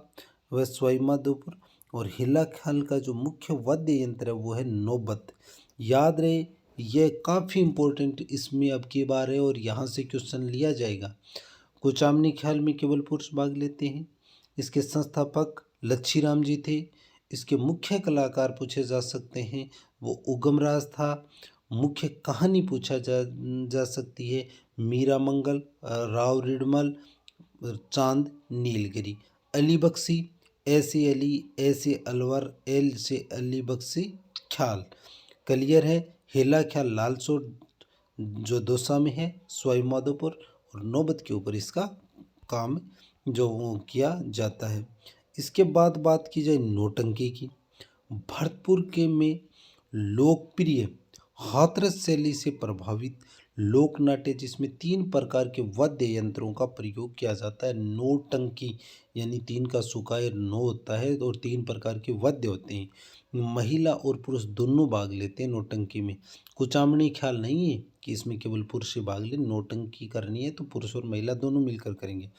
व स्वाईमाधोपुर। और हिला ख्याल का जो मुख्य वाद्य यंत्र है वो है नौबत। याद रहे, यह काफ़ी इम्पोर्टेंट इसमें अब की बार है और यहाँ से क्वेश्चन लिया जाएगा। कुचामनी ख्याल में केवल पुरुष भाग लेते हैं। इसके संस्थापक लच्छीराम जी थे। इसके मुख्य कलाकार पूछे जा सकते हैं, वो उगमराज था। मुख्य कहानी पूछा जा सकती है मीरा मंगल, राव रिडमल, चांद नीलगिरी। अली बख्शी, ऐसे अली ऐसे अलवर, एल से अली बख्शी ख्याल। क्लियर है। हेला ख्याल लालसोट जो दौसा में है, सवाई माधोपुर, और नौबत के ऊपर इसका काम जो किया जाता है। इसके बाद बात की जाए नौटंकी की। भरतपुर के में लोकप्रिय हाथरस शैली से प्रभावित लोक नाट्य जिसमें 3 प्रकार के वाद्य यंत्रों का प्रयोग किया जाता है। नौटंकी यानी 3 का सुखाए नौ होता है और 3 प्रकार के वाद्य होते हैं। महिला और पुरुष दोनों भाग लेते हैं नौटंकी में। कुचामनी ख्याल नहीं है कि इसमें केवल पुरुष ही भाग ले। नौटंकी करनी है तो पुरुष और महिला दोनों मिलकर करेंगे।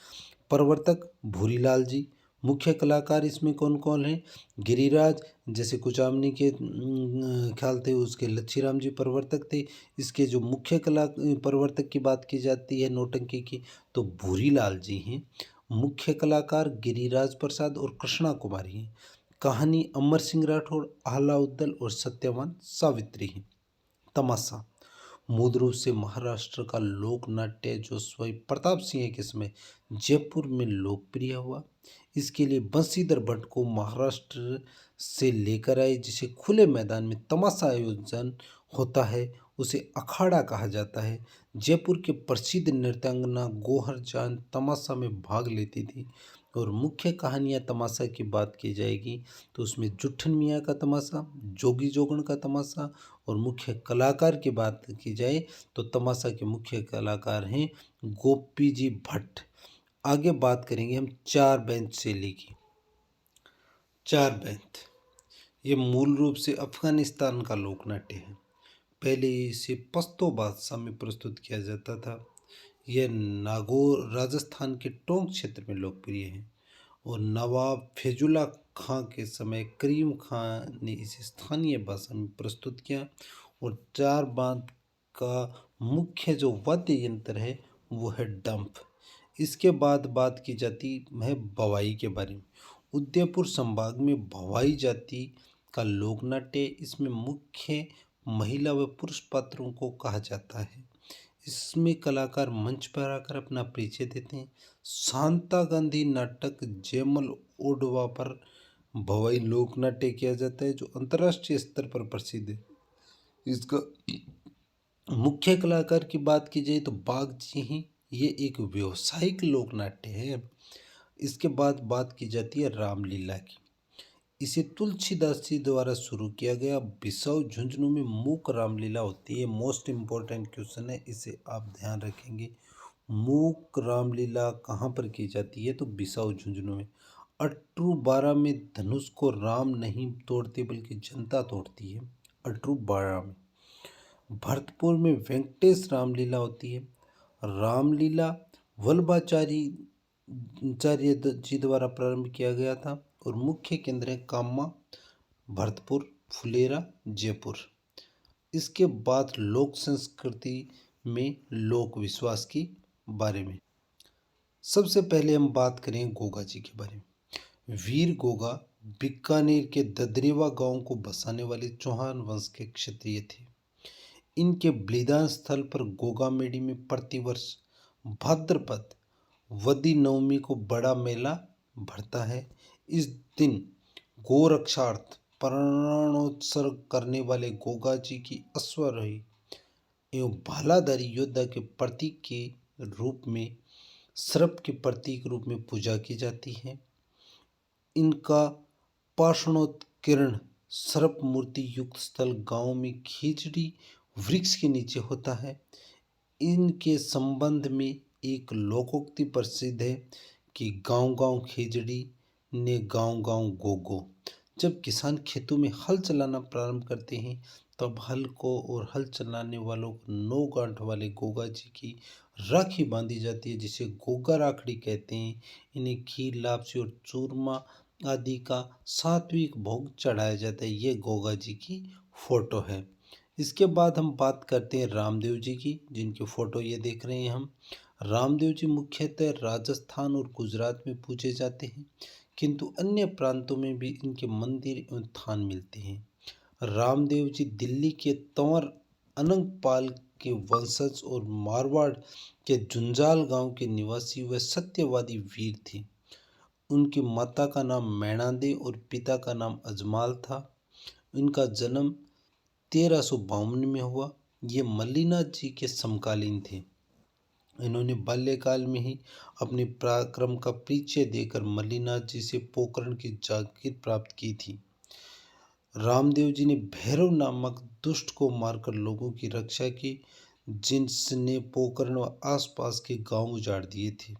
प्रवर्तक भूरीलाल जी। मुख्य कलाकार इसमें कौन कौन है? गिरिराज, जैसे कुचामनी के ख्याल थे उसके लच्छीराम जी प्रवर्तक थे। इसके जो मुख्य कला प्रवर्तक की बात की जाती है नौटंकी की, तो भूरीलाल जी हैं। मुख्य कलाकार गिरिराज प्रसाद और कृष्णा कुमारी हैं। कहानी अमर सिंह राठौड़, आला उद्दल और सत्यवान सावित्री हैं। तमाशा मूल रूप से महाराष्ट्र का लोक नाट्य जो स्वयं प्रताप सिंह के समय जयपुर में लोकप्रिय हुआ। इसके लिए बंशीधर भट्ट को महाराष्ट्र से लेकर आए, जिसे खुले मैदान में तमाशा आयोजन होता है उसे अखाड़ा कहा जाता है। जयपुर के प्रसिद्ध नृत्यांगना गौहर जान तमाशा में भाग लेती थी। और मुख्य कहानियाँ तमाशा की बात की जाएगी तो उसमें जुट्ठन मियाँ का तमाशा, जोगी जोगण का तमाशा, और मुख्य कलाकार की बात की जाए तो तमाशा के मुख्य कलाकार हैं गोपी जी भट्ट। आगे बात करेंगे हम चार बेंच शैली की। चार बेंच ये मूल रूप से अफगानिस्तान का लोक नाट्य है। पहले इसे पश्तो बादशाह में प्रस्तुत किया जाता था। यह नागौर राजस्थान के टोंक क्षेत्र में लोकप्रिय है और नवाब फैजुल्ला खां के समय करीम खां ने इसे स्थानीय भाषा में प्रस्तुत किया। और चार बांध का मुख्य जो वाद्य यंत्र है वो है डंफ। इसके बाद बात की जाती है भवाई के बारे में। उदयपुर संभाग में भवाई जाति का लोकनाट्य, इसमें मुख्य महिला व पुरुष पात्रों को कहा जाता है। इसमें कलाकार मंच पर आकर अपना परिचय देते हैं। शांता गांधी नाटक जयमल ओडवा पर भवाई लोकनाट्य किया जाता है जो अंतर्राष्ट्रीय स्तर पर प्रसिद्ध है। इसका मुख्य कलाकार की बात की जाए तो बाग जी हैं। ये एक व्यावसायिक लोकनाट्य है। इसके बाद बात की जाती है रामलीला की। इसे तुलसीदास जी द्वारा शुरू किया गया। बिसाऊ झुंझुनू में मूक रामलीला होती है। मोस्ट इम्पोर्टेंट क्वेश्चन है, इसे आप ध्यान रखेंगे। मूक रामलीला कहाँ पर की जाती है? तो बिसाऊ झुंझुनू में। अटरू 12 में धनुष को राम नहीं तोड़ते बल्कि जनता तोड़ती है। अटरू 12 में। भरतपुर में वेंकटेश रामलीला होती है। रामलीला वल्लभाचार्य जी द्वारा प्रारंभ किया गया था और मुख्य केंद्र है कामा, भरतपुर, फुलेरा, जयपुर। इसके बाद लोक संस्कृति में लोक विश्वास की बारे में सबसे पहले हम बात करें गोगा जी के बारे में। वीर गोगा बीकानेर के ददरेवा गांव को बसाने वाले चौहान वंश के क्षत्रिय थे। इनके बलिदान स्थल पर गोगा मेड़ी में प्रतिवर्ष भाद्रपद वदी नवमी को बड़ा मेला भरता है। इस दिन गोरक्षार्थ प्राणोत्सर्ग करने वाले गोगा जी की अश्वारोही एवं भालाधारी योद्धा के प्रतीक के रूप में, सर्प के प्रतीक रूप में पूजा की जाती है। इनका पाषाणोत्कीर्ण सर्प मूर्ति युक्त स्थल गांव में खिचड़ी वृक्ष के नीचे होता है। इनके संबंध में एक लोकोक्ति प्रसिद्ध है कि गांव गांव खिचड़ी ने गांव गांव गोगो। जब किसान खेतों में हल चलाना प्रारंभ करते हैं तब हल को और हल चलाने वालों को 9 गांठ वाले गोगा जी की राखी बांधी जाती है, जिसे गोगा राखड़ी कहते हैं। इन्हें खीर, लापसी और चूरमा आदि का सात्विक भोग चढ़ाया जाता है। ये गोगा जी की फोटो है। इसके बाद हम बात करते हैं रामदेव जी की, जिनकी फोटो ये देख रहे हैं हम। रामदेव जी मुख्यतः राजस्थान और गुजरात में पूजे जाते हैं, किंतु अन्य प्रांतों में भी इनके मंदिर एवं थान मिलते हैं। रामदेव जी दिल्ली के तंवर अनंगपाल के वंशज और मारवाड़ के जुंजाल गांव के निवासी व सत्यवादी वीर थे। उनकी माता का नाम मैणादे और पिता का नाम अजमाल था। इनका जन्म 1352 में हुआ। ये मल्लीनाथ जी के समकालीन थे। इन्होंने बाल्यकाल में ही अपने पराक्रम का परिचय देकर मल्लीनाथ जी से पोकरण की जागीर प्राप्त की थी। रामदेव जी ने भैरव नामक दुष्ट को मारकर लोगों की रक्षा की, जिसने पोकरण व आसपास के गांव उजाड़ दिए थे।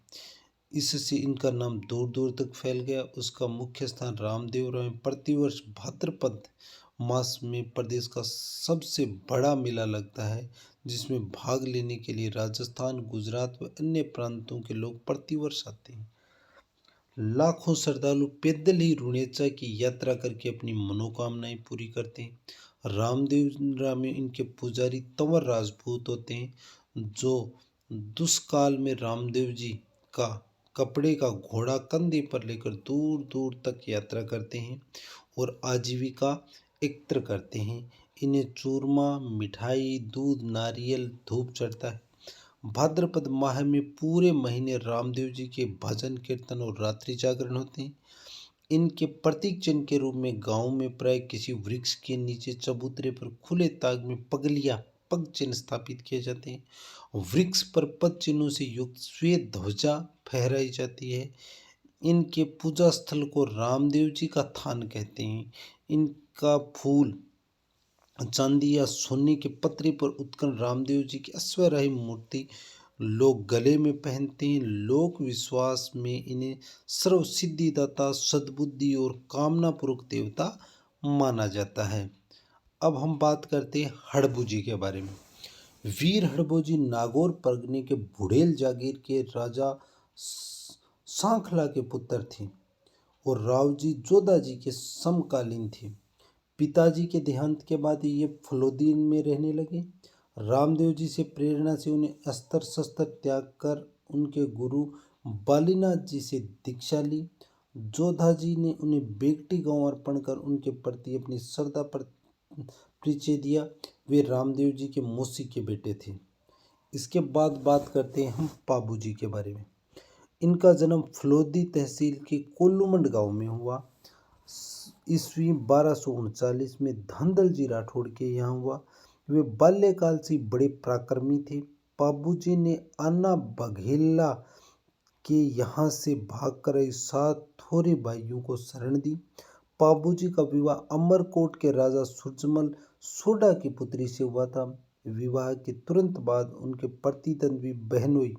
इससे इनका नाम दूर दूर तक फैल गया। उसका मुख्य स्थान रामदेवरा में प्रतिवर्ष भाद्रपद मास में प्रदेश का सबसे बड़ा मेला लगता है, जिसमें भाग लेने के लिए राजस्थान, गुजरात व अन्य प्रांतों के लोग प्रतिवर्ष आते हैं। लाखों श्रद्धालु पैदल ही रुणेचा की यात्रा करके अपनी मनोकामनाएं पूरी करते हैं। रामदेवरा में इनके पुजारी तंवर राजपूत होते हैं, जो दुष्काल में रामदेव जी का कपड़े का घोड़ा कंधे पर लेकर दूर दूर तक यात्रा करते हैं और आजीविका एकत्र करते हैं। इन्हें चूरमा, मिठाई, दूध, नारियल, धूप चढ़ता है। भाद्रपद माह में पूरे महीने रामदेव जी के भजन, कीर्तन और रात्रि जागरण होते हैं। इनके प्रतीक चिन्ह के रूप में गांव में प्राय किसी वृक्ष के नीचे चबूतरे पर खुले ताग में पगलिया पग चिन्ह स्थापित किए जाते हैं। वृक्ष पर पद चिन्हों से युक्त श्वेत ध्वजा फहराई जाती है। इनके पूजा स्थल को रामदेव जी का थान कहते हैं। इनका फूल चांदी या सोने के पत्रे पर उत्कीर्ण रामदेव जी की अश्वारोही मूर्ति लोग गले में पहनते हैं। लोक विश्वास में इन्हें सर्व सिद्धिदाता, सद्बुद्धि और कामना पूर्वक देवता माना जाता है। अब हम बात करते हैं हड़बू जी के बारे में। वीर हड़बू जी नागौर परगने के बुढ़ेल जागीर के राजा सांखला के पुत्र थे और रावजी जोधा जी के समकालीन थे। पिताजी के देहांत के बाद ये फलोदीन में रहने लगे। रामदेव जी से प्रेरणा से उन्हें अस्त्र शस्त्र त्याग कर उनके गुरु बालीनाथ जी से दीक्षा ली। जोधा जी ने उन्हें बेगटी गांव अर्पण कर उनके प्रति अपनी श्रद्धा पर परिचय दिया। वे रामदेव जी के मौसी के बेटे थे। इसके बाद बात करते हैं हम पाबू जी के बारे में। इनका जन्म फलोदी तहसील के कोल्लूमंड गांव में हुआ। ईस्वी 1239 में धंधल जी राठौड़ के यहाँ हुआ। वे बाल्यकाल से बड़े पराक्रमी थे। पाबूजी ने अन्ना बघेला के यहाँ से भागकर आई 7 थोड़े भाइयों को शरण दी। पाबूजी का विवाह अमरकोट के राजा सूरजमल सोडा की पुत्री से हुआ था। विवाह के तुरंत बाद उनके प्रतिद्वंद्वी बहनोई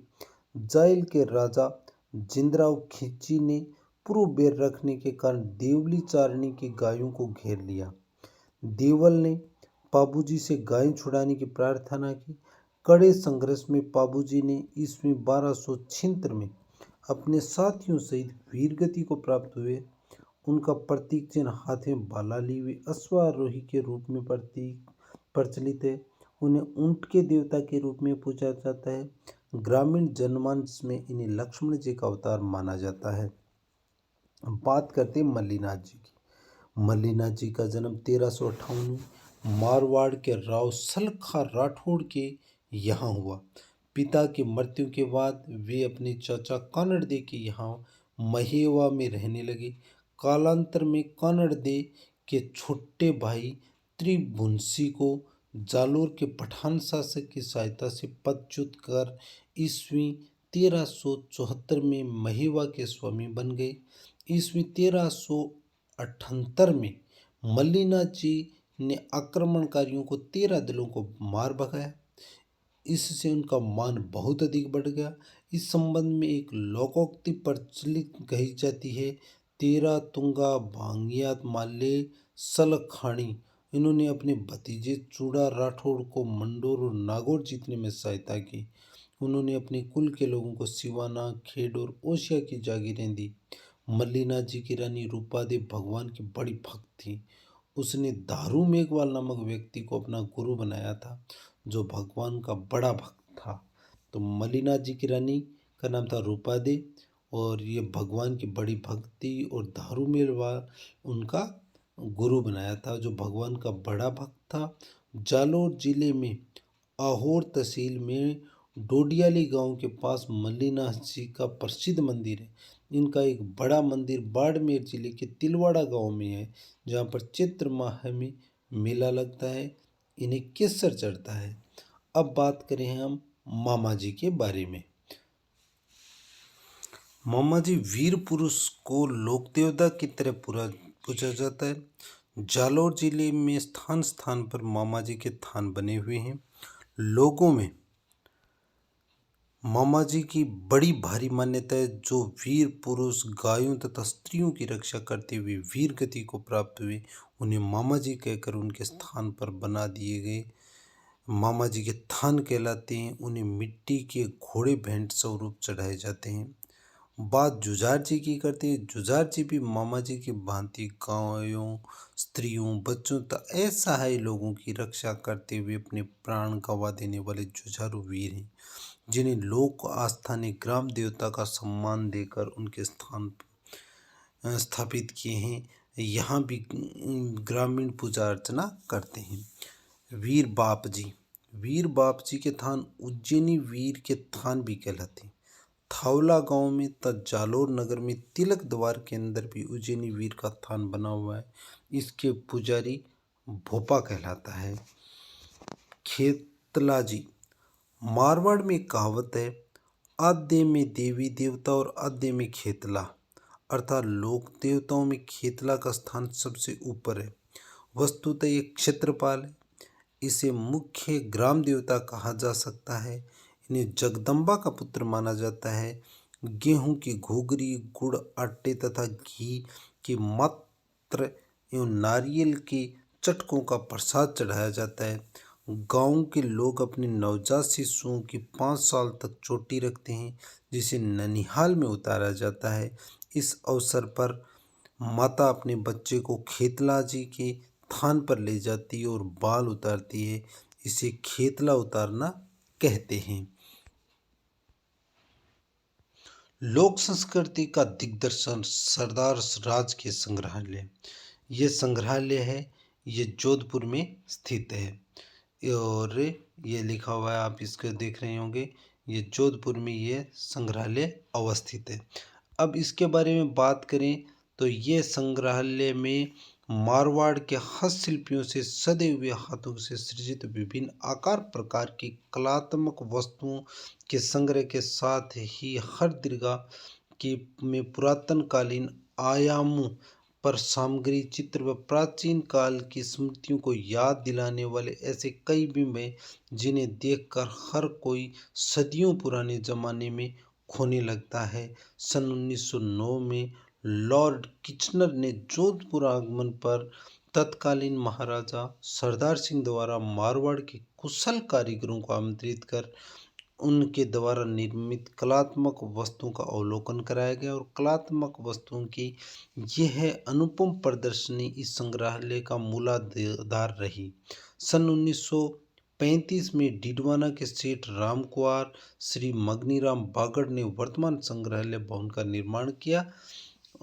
जायल के राजा जिंदराव खिची ने पूर्व बैर रखने के कारण देवली चारणी की गायों को घेर लिया। देवल ने पाबूजी से गायें छुड़ाने की प्रार्थना की। कड़े संघर्ष में पाबूजी ने ईस्वी 1276 में अपने साथियों सहित वीरगति को प्राप्त हुए। उनका प्रतीक चिन्ह हाथ में भाला लिए हुए अश्वारोही के रूप में प्रचलित है। उन्हें ऊंट के देवता के रूप में पूजा जाता है। ग्रामीण जनमानस में इन्हें लक्ष्मण जी का अवतार माना जाता है। बात करते हैं मल्लीनाथ जी की। मल्लीनाथ जी का जन्म 1358 मारवाड़ के राव सलखा राठौड़ के यहाँ हुआ। पिता की मृत्यु के बाद वे अपने चाचा कानड़दे के यहाँ महेवा में रहने लगे। कालांतर में कानड़दे के छोटे भाई त्रिभुवनसी को जालोर के पठान शासक की सहायता से पदच्युत कर ईस्वी 1374 में महेवा के स्वामी बन गए। ईस्वी 1378 में मल्लिना जी ने आक्रमणकारियों को 13 दलों को मार भगाया। इससे उनका मान बहुत अधिक बढ़ गया। इस संबंध में एक लोकोक्ति प्रचलित कही जाती है, तेरा तुंगा भांगियात माल्य सलखाणी। इन्होंने अपने भतीजे चूड़ा राठौड़ को मंडोर और नागौर जीतने में सहायता की। उन्होंने अपने कुल के लोगों को सिवाना, खेड़ और ओसिया की जागीरें दी। मल्लिना जी की रानी रूपादेवी भगवान की बड़ी भक्त थी। उसने दारू मेघवाल नामक व्यक्ति को अपना गुरु बनाया था, जो भगवान का बड़ा भक्त था। तो मल्लिना जी की रानी का नाम था रूपादेवी और ये भगवान की बड़ी भक्ति और दारू मेघवाल उनका गुरु बनाया था, जो भगवान का बड़ा भक्त था। जालोर जिले में आहोर तहसील में डोडियाली गांव के पास मल्लिनाथ जी का प्रसिद्ध मंदिर है। इनका एक बड़ा मंदिर बाड़मेर जिले के तिलवाड़ा गांव में है, जहाँ पर चैत्र माह में मेला लगता है। इन्हें केसर चढ़ता है। अब बात करें हम मामा जी के बारे में। मामा जी वीर पुरुष को लोक देवता की तरह पूजा जाता है। जालोर जिले में स्थान स्थान पर मामा जी के थान बने हुए हैं। लोगों में मामा जी की बड़ी भारी मान्यता है। जो वीर पुरुष गायों तथा स्त्रियों की रक्षा करते हुए वीर गति को प्राप्त हुए, उन्हें मामा जी कहकर उनके स्थान पर बना दिए गए मामा जी के थान कहलाते हैं। उन्हें मिट्टी के घोड़े भेंट स्वरूप चढ़ाए जाते हैं। बात जुझार जी की करते हैं। जुझार जी भी मामा जी की भांति गायों, स्त्रियों, बच्चों तथा असहाय लोगों की रक्षा करते हुए अपने प्राण गंवा देने वाले जुझारू वीर हैं, जिन्हें लोक आस्था ने ग्राम देवता का सम्मान देकर उनके स्थान स्थापित किए हैं। यहाँ भी ग्रामीण पूजा अर्चना करते हैं। वीर बाप जी के थान उज्जैनी वीर के थान भी कहलाते हैं। थावला गांव में जालोर नगर में तिलक द्वार के अंदर भी उज्जैनी वीर का थान बना हुआ है। इसके पुजारी भोपा कहलाता है। खेतला जी, मारवाड़ में कहावत है, आधे में देवी देवता और आधे में खेतला, अर्थात लोक देवताओं में खेतला का स्थान सबसे ऊपर है। वस्तुतः ये क्षेत्रपाल है। इसे मुख्य ग्राम देवता कहा जा सकता है। इन्हें जगदम्बा का पुत्र माना जाता है। गेहूं की घुघरी, गुड़, आटे तथा घी के मात्र एवं नारियल के चटकों का प्रसाद चढ़ाया जाता है। गांव के लोग अपने नवजात शिशुओं की 5 साल तक चोटी रखते हैं, जिसे ननिहाल में उतारा जाता है। इस अवसर पर माता अपने बच्चे को खेतला जी के थान पर ले जाती है और बाल उतारती है। इसे खेतला उतारना कहते हैं। लोक संस्कृति का दिग्दर्शन सरदार राज के संग्रहालय। ये संग्रहालय है, ये जोधपुर में स्थित है और ये लिखा हुआ है, आप इसको देख रहे होंगे। ये जोधपुर में ये संग्रहालय अवस्थित है। अब इसके बारे में बात करें तो ये संग्रहालय में मारवाड़ के हस्तशिल्पियों से सदे हुए हाथों से सृजित विभिन्न आकार प्रकार की कलात्मक वस्तुओं के संग्रह के साथ ही हर दीर्घा के में पुरातन कालीन आयामों पर सामग्री, चित्र व प्राचीन काल की स्मृतियों को याद दिलाने वाले ऐसे कई बिंब हैं, जिन्हें देखकर हर कोई सदियों पुराने जमाने में खोने लगता है। सन 1909 में लॉर्ड किचनर ने जोधपुर आगमन पर तत्कालीन महाराजा सरदार सिंह द्वारा मारवाड़ के कुशल कारीगरों को आमंत्रित कर उनके द्वारा निर्मित कलात्मक वस्तुओं का अवलोकन कराया गया और कलात्मक वस्तुओं की यह अनुपम प्रदर्शनी इस संग्रहालय का मूलाधार रही। सन 1935 में डिडवाना के सेठ रामकुमार श्री मगनीराम बागड़ ने वर्तमान संग्रहालय भवन का निर्माण किया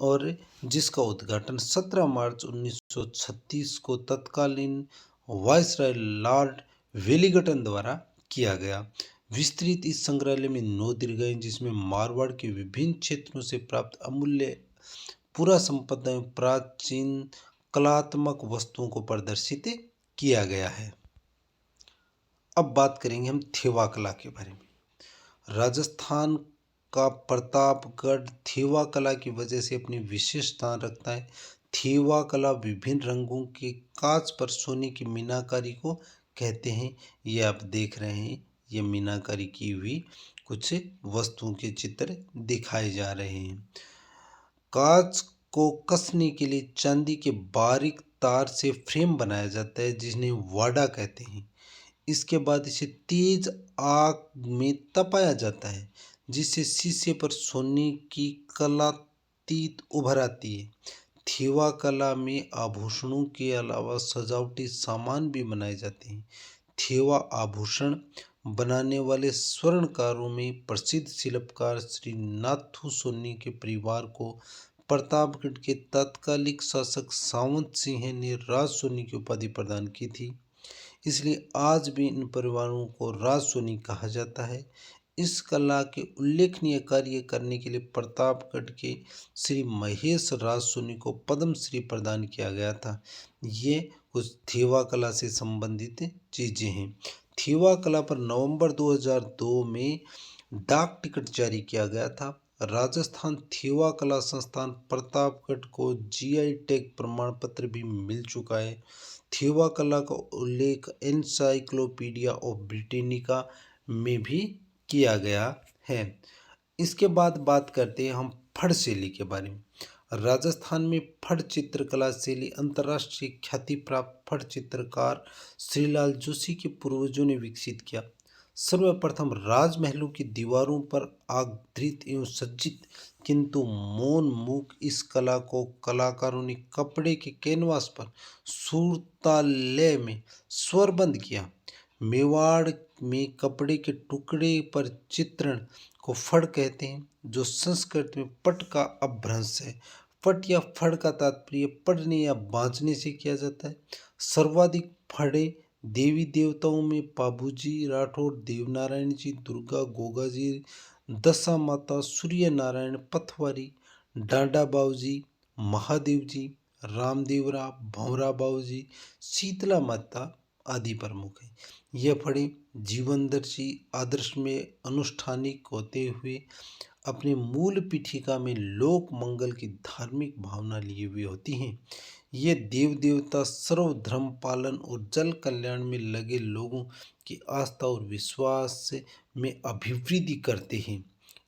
और जिसका उद्घाटन 17 मार्च 1936 को तत्कालीन वायसराय लॉर्ड वेलिंगटन द्वारा किया गया। विस्तृत इस संग्रहालय में 9 दीर्घाएं जिसमें मारवाड़ के विभिन्न क्षेत्रों से प्राप्त अमूल्य पुरा संपदा एवं प्राचीन कलात्मक वस्तुओं को प्रदर्शित किया गया है। अब बात करेंगे हम थेवा कला के बारे में। राजस्थान का प्रतापगढ़ थेवा कला की वजह से अपनी विशेष स्थान रखता है। थेवा कला विभिन्न रंगों के कांच पर सोने की मीनाकारी को कहते हैं। ये आप देख रहे हैं, ये मीनाकारी की हुई कुछ वस्तुओं के चित्र दिखाए जा रहे हैं। कांच को कसने के लिए चांदी के बारीक तार से फ्रेम बनाया जाता है जिन्हें वाड़ा कहते हैं। इसके बाद इसे तेज आग में तपाया जाता है जिससे शीशे पर सोने की कलातीत उभर आती है। थेवा कला में आभूषणों के अलावा सजावटी सामान भी बनाए जाते हैं। थेवा आभूषण बनाने वाले स्वर्णकारों में प्रसिद्ध शिल्पकार श्री नाथू सोनी के परिवार को प्रतापगढ़ के तत्कालिक शासक सावंत सिंह ने राज सोनी की उपाधि प्रदान की थी, इसलिए आज भी इन परिवारों को राज सोनी कहा जाता है। इस कला के उल्लेखनीय कार्य करने के लिए प्रतापगढ़ के श्री महेश राज सोनी को पद्मश्री प्रदान किया गया था। ये कुछ थेवा कला से संबंधित चीजें हैं। थेवा कला पर नवंबर 2002 में डाक टिकट जारी किया गया था। राजस्थान थेवा कला संस्थान प्रतापगढ़ को जीआई टैग प्रमाण पत्र भी मिल चुका है। थेवा कला का उल्लेख एनसाइक्लोपीडिया ऑफ ब्रिटेनिका में भी किया गया है। इसके बाद बात करते हैं हम फड़ शैली के बारे में। राजस्थान में फड़ चित्रकला शैली अंतर्राष्ट्रीय ख्याति प्राप्त फड़ चित्रकार श्रीलाल जोशी के पूर्वजों ने विकसित किया। सर्वप्रथम राजमहलों की दीवारों पर आगृत एवं सज्जित किंतु मौन मूक इस कला को कलाकारों ने कपड़े के कैनवास पर सूरतालय में स्वरबंद किया। मेवाड़ में कपड़े के टुकड़े पर चित्रण को फड़ कहते हैं, जो संस्कृत में पट का अपभ्रंश है। पट या फड़ का तात्पर्य पढ़ने या बांचने से किया जाता है। सर्वाधिक फड़े देवी देवताओं में पाबूजी राठौर, देवनारायण जी, दुर्गा, गोगा जी, दशा माता, सूर्य नारायण, पथवारी, डांडा बाबूजी, महादेव जी, रामदेवरा, भंवरा बाबूजी, शीतला माता आदि प्रमुख हैं। यह फड़े जीवनदर्शी आदर्श में अनुष्ठानिक होते हुए अपने मूल पीठिका में लोक मंगल की धार्मिक भावना लिए हुए होती हैं। ये देव देवता सर्वधर्म पालन और जल कल्याण में लगे लोगों की आस्था और विश्वास में अभिवृद्धि करते हैं।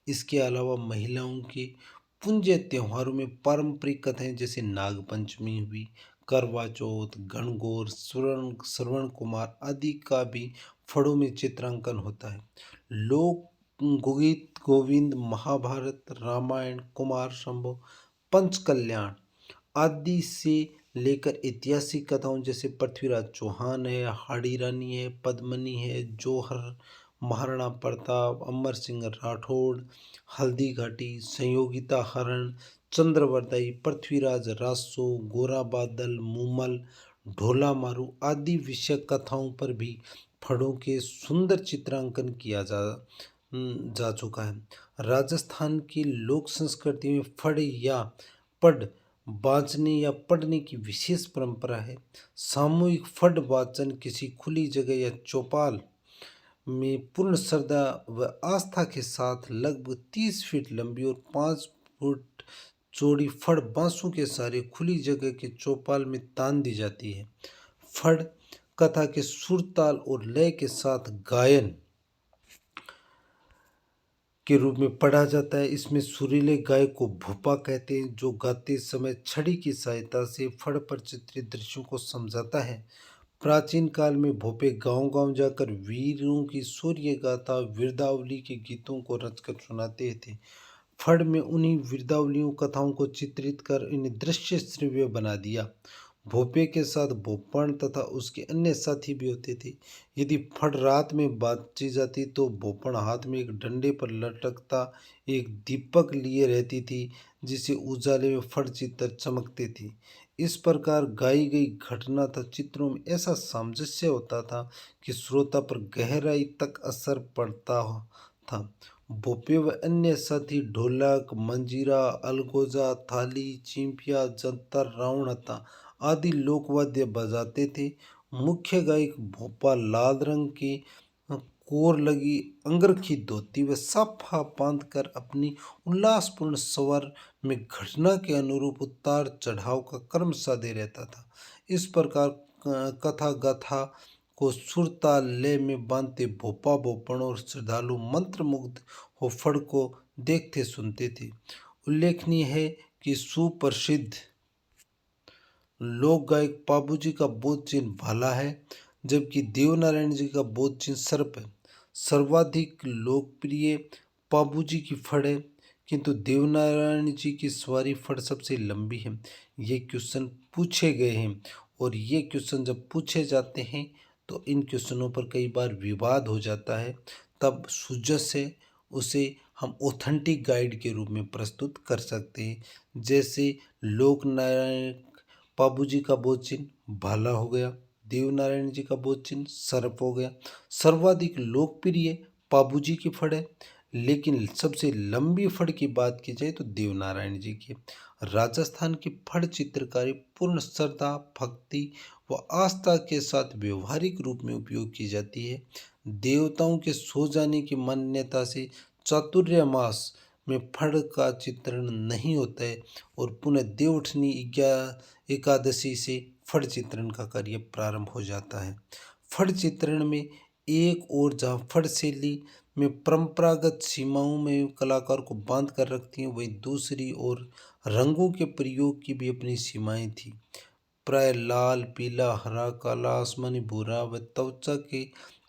इसके अलावा महिलाओं के पुण्य त्योहारों में पारंपरिक कथाएं जैसे नागपंचमी हुई, करवा चौथ, गणगौर, श्रवण कुमार आदि का भी फड़ों में चित्रांकन होता है। लोक गीत गोविंद, महाभारत, रामायण, कुमार संभव, पंचकल्याण आदि से लेकर ऐतिहासिक कथाओं जैसे पृथ्वीराज चौहान है, हाड़ी रानी है, पद्मनी है, जौहर, महाराणा प्रताप, अमर सिंह राठौड़, हल्दी घाटी, संयोगिता हरण, चंद्रवरदाई, पृथ्वीराज रासो, गोरा बादल, मूमल, ढोला मारू आदि विषय कथाओं पर भी फड़ों के सुंदर चित्रांकन किया जा चुका है। राजस्थान की लोक संस्कृति में फड़ या पढ़ बाँचने या पढ़ने की विशेष परंपरा है। सामूहिक फड़ वाचन किसी खुली जगह या चौपाल में पूर्ण श्रद्धा व आस्था के साथ लगभग 30 फीट लंबी और 5 फुट चौड़ी फड़ बांसों के सारे खुली जगह के चौपाल में तान दी जाती है। फड़ कथा के सुर ताल और लय के साथ गायन के रूप में पढ़ा जाता है। इसमें सुरीले गाय को भूपा कहते हैं, जो गाते समय छड़ी की सहायता से फड़ पर चित्रित दृश्यों को समझाता है। प्राचीन काल में भोपे गांव-गांव जाकर वीरों की शौर्य गाथा वीरदावली के गीतों को रचकर सुनाते थे। फड़ में उन्हीं वीरदावलियों कथाओं को चित्रित कर इन्हें दृश्य श्रव्य बना दिया। भोपे के साथ भोपण तथा उसके अन्य साथी भी होते थे। यदि फड़ रात में बाजी जाती तो भोपण हाथ में एक डंडे पर लटकता एक दीपक लिए रहती थी, जिससे उजाले में फड़ चित्र चमकते थे। इस प्रकार गाई गई घटना तथा चित्रों में ऐसा सामंजस्य होता था कि श्रोता पर गहराई तक असर पड़ता था। भोपे व अन्य साथी ढोलक, मंजीरा, अलगोजा, थाली, चिंपिया, जंतर, रावणता आदि लोकवाद्य बजाते थे। मुख्य गायक भोपा लाल रंग की कोर लगी अंगरखी धोती व साफा बांधकर अपनी उल्लासपूर्ण स्वर में घटना के अनुरूप उतार चढ़ाव का क्रम साधे रहता था। इस प्रकार कथा गाथा को सुर ताल लय में बांधते भोपा भोपण और श्रद्धालु मंत्रमुग्ध हो फड़ को देखते सुनते थे। उल्लेखनीय है कि सुप्रसिद्ध लोक गायक पाबूजी का बोध चिन्ह भाला है, जबकि देवनारायण जी का बोध चिन्ह सर्प है। सर्वाधिक लोकप्रिय पाबूजी की फड़ है, किंतु देवनारायण जी की सवारी फड़ सबसे लंबी है। ये क्वेश्चन पूछे गए हैं और ये क्वेश्चन जब पूछे जाते हैं तो इन क्वेश्चनों पर कई बार विवाद हो जाता है, तब सुजस है उसे हम ऑथेंटिक गाइड के रूप में प्रस्तुत कर सकते हैं। जैसे लोक नारायण पाबूजी का बोध चिन्ह भाला हो गया, देवनारायण जी का बोध चिन्ह सर्प हो गया। सर्वाधिक लोकप्रिय पाबूजी की फड़ है, लेकिन सबसे लंबी फड़ की बात की जाए तो देवनारायण जी की। राजस्थान की फड़ चित्रकारी पूर्ण श्रद्धा, भक्ति व आस्था के साथ व्यवहारिक रूप में उपयोग की जाती है। देवताओं के सो जाने की मान्यता से चातुर्मास में फड़ का चित्रण नहीं होता है और पुनः देवउठनी एकादशी से फड़ चित्रण का कार्य प्रारंभ हो जाता है। फड़ चित्रण में एक और जहाँ फड़ शैली में परंपरागत सीमाओं में कलाकार को बांध कर रखती हैं, वहीं दूसरी ओर रंगों के प्रयोग की भी अपनी सीमाएं थी। प्राय लाल, पीला, हरा, काला, आसमानी, भूरा व त्वचा के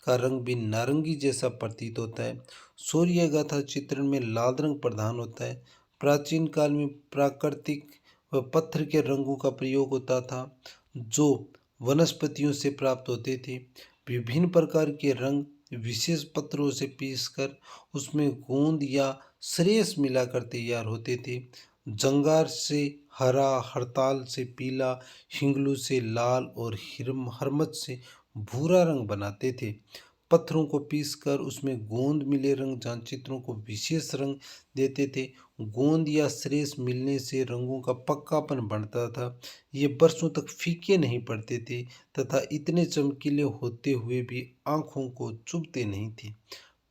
का रंग भी नारंगी जैसा प्रतीत होता है। सूर्य गाथा चित्रण में लाल रंग प्रधान होता है। प्राचीन काल में प्राकृतिक व पत्थर के रंगों का प्रयोग होता था, जो वनस्पतियों से प्राप्त होते थे। विभिन्न प्रकार के रंग विशेष पत्थरों से पीसकर उसमें गोंद या सरेस मिलाकर तैयार होते थे। जंगार से हरा, हड़ताल से पीला, हिंगलू से लाल और हरमच से भूरा रंग बनाते थे। पत्थरों को पीसकर उसमें गोंद मिले रंग जहाँ चित्रों को विशेष रंग देते थे। गोंद या सरेस मिलने से रंगों का पक्कापन बढ़ता था। ये बरसों तक फीके नहीं पड़ते थे तथा इतने चमकीले होते हुए भी आंखों को चुभते नहीं थे।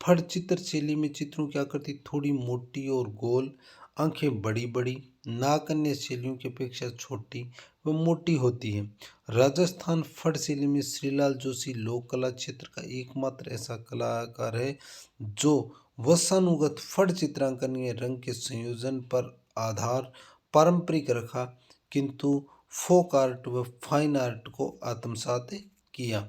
फड़ चित्र शैली में चित्रों की आकृति थोड़ी मोटी और गोल, आंखें बड़ी बड़ी, नाक अन्य शैलियों की अपेक्षा छोटी व मोटी होती है। राजस्थान फड़ शैली में श्रीलाल जोशी लोक कला क्षेत्र का एकमात्र ऐसा कलाकार है जो वंशानुगत फड़ चित्रांकन के रंग के संयोजन पर आधार पारंपरिक रखा, किंतु फोक आर्ट व फाइन आर्ट को आत्मसात किया।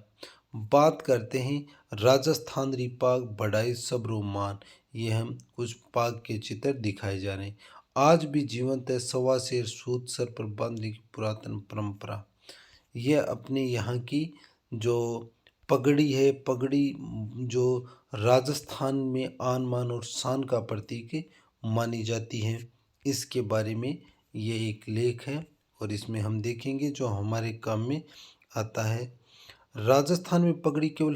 बात करते हैं राजस्थान रिपाग बढ़ाई सबरोमान। ये हम कुछ पाग के चित्र दिखाए जा रहे हैं। आज भी जीवंत है सवा शेर सूत सर पर बांधने की पुरातन परंपरा। यह अपने यहाँ की जो पगड़ी है, पगड़ी जो राजस्थान में आन मान और शान का प्रतीक मानी जाती है, इसके बारे में ये एक लेख है और इसमें हम देखेंगे जो हमारे काम में आता है। राजस्थान में पगड़ी केवल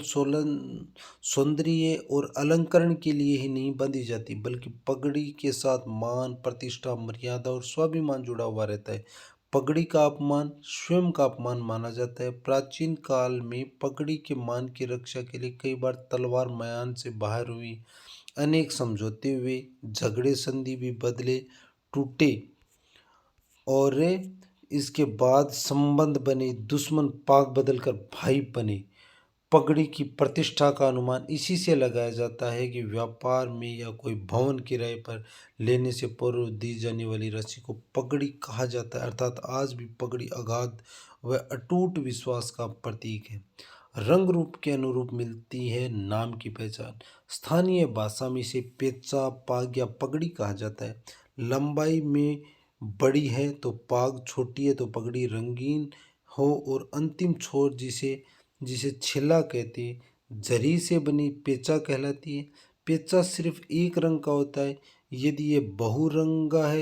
सौंदर्य और अलंकरण के लिए ही नहीं बांधी जाती, बल्कि पगड़ी के साथ मान, प्रतिष्ठा, मर्यादा और स्वाभिमान जुड़ा हुआ रहता है। पगड़ी का अपमान स्वयं का अपमान माना जाता है। प्राचीन काल में पगड़ी के मान की रक्षा के लिए कई बार तलवार म्यान से बाहर हुई, अनेक समझौते हुए, झगड़े संधि भी बदले टूटे और इसके बाद संबंध बने, दुश्मन पाक बदलकर भाई बने। पगड़ी की प्रतिष्ठा का अनुमान इसी से लगाया जाता है कि व्यापार में या कोई भवन किराए पर लेने से पूर्व दी जाने वाली राशि को पगड़ी कहा जाता है। अर्थात आज भी पगड़ी अगाध व अटूट विश्वास का प्रतीक है। रंग रूप के अनुरूप मिलती है नाम की पहचान। स्थानीय भाषा में इसे पेचा, पाग या पगड़ी कहा जाता है। लंबाई में बड़ी है तो पाग, छोटी है तो पगड़ी रंगीन हो और अंतिम छोर जिसे जिसे छिला कहते हैं, जरी से बनी पेचा कहलाती है। पेचा सिर्फ एक रंग का होता है। यदि ये बहुरंगा है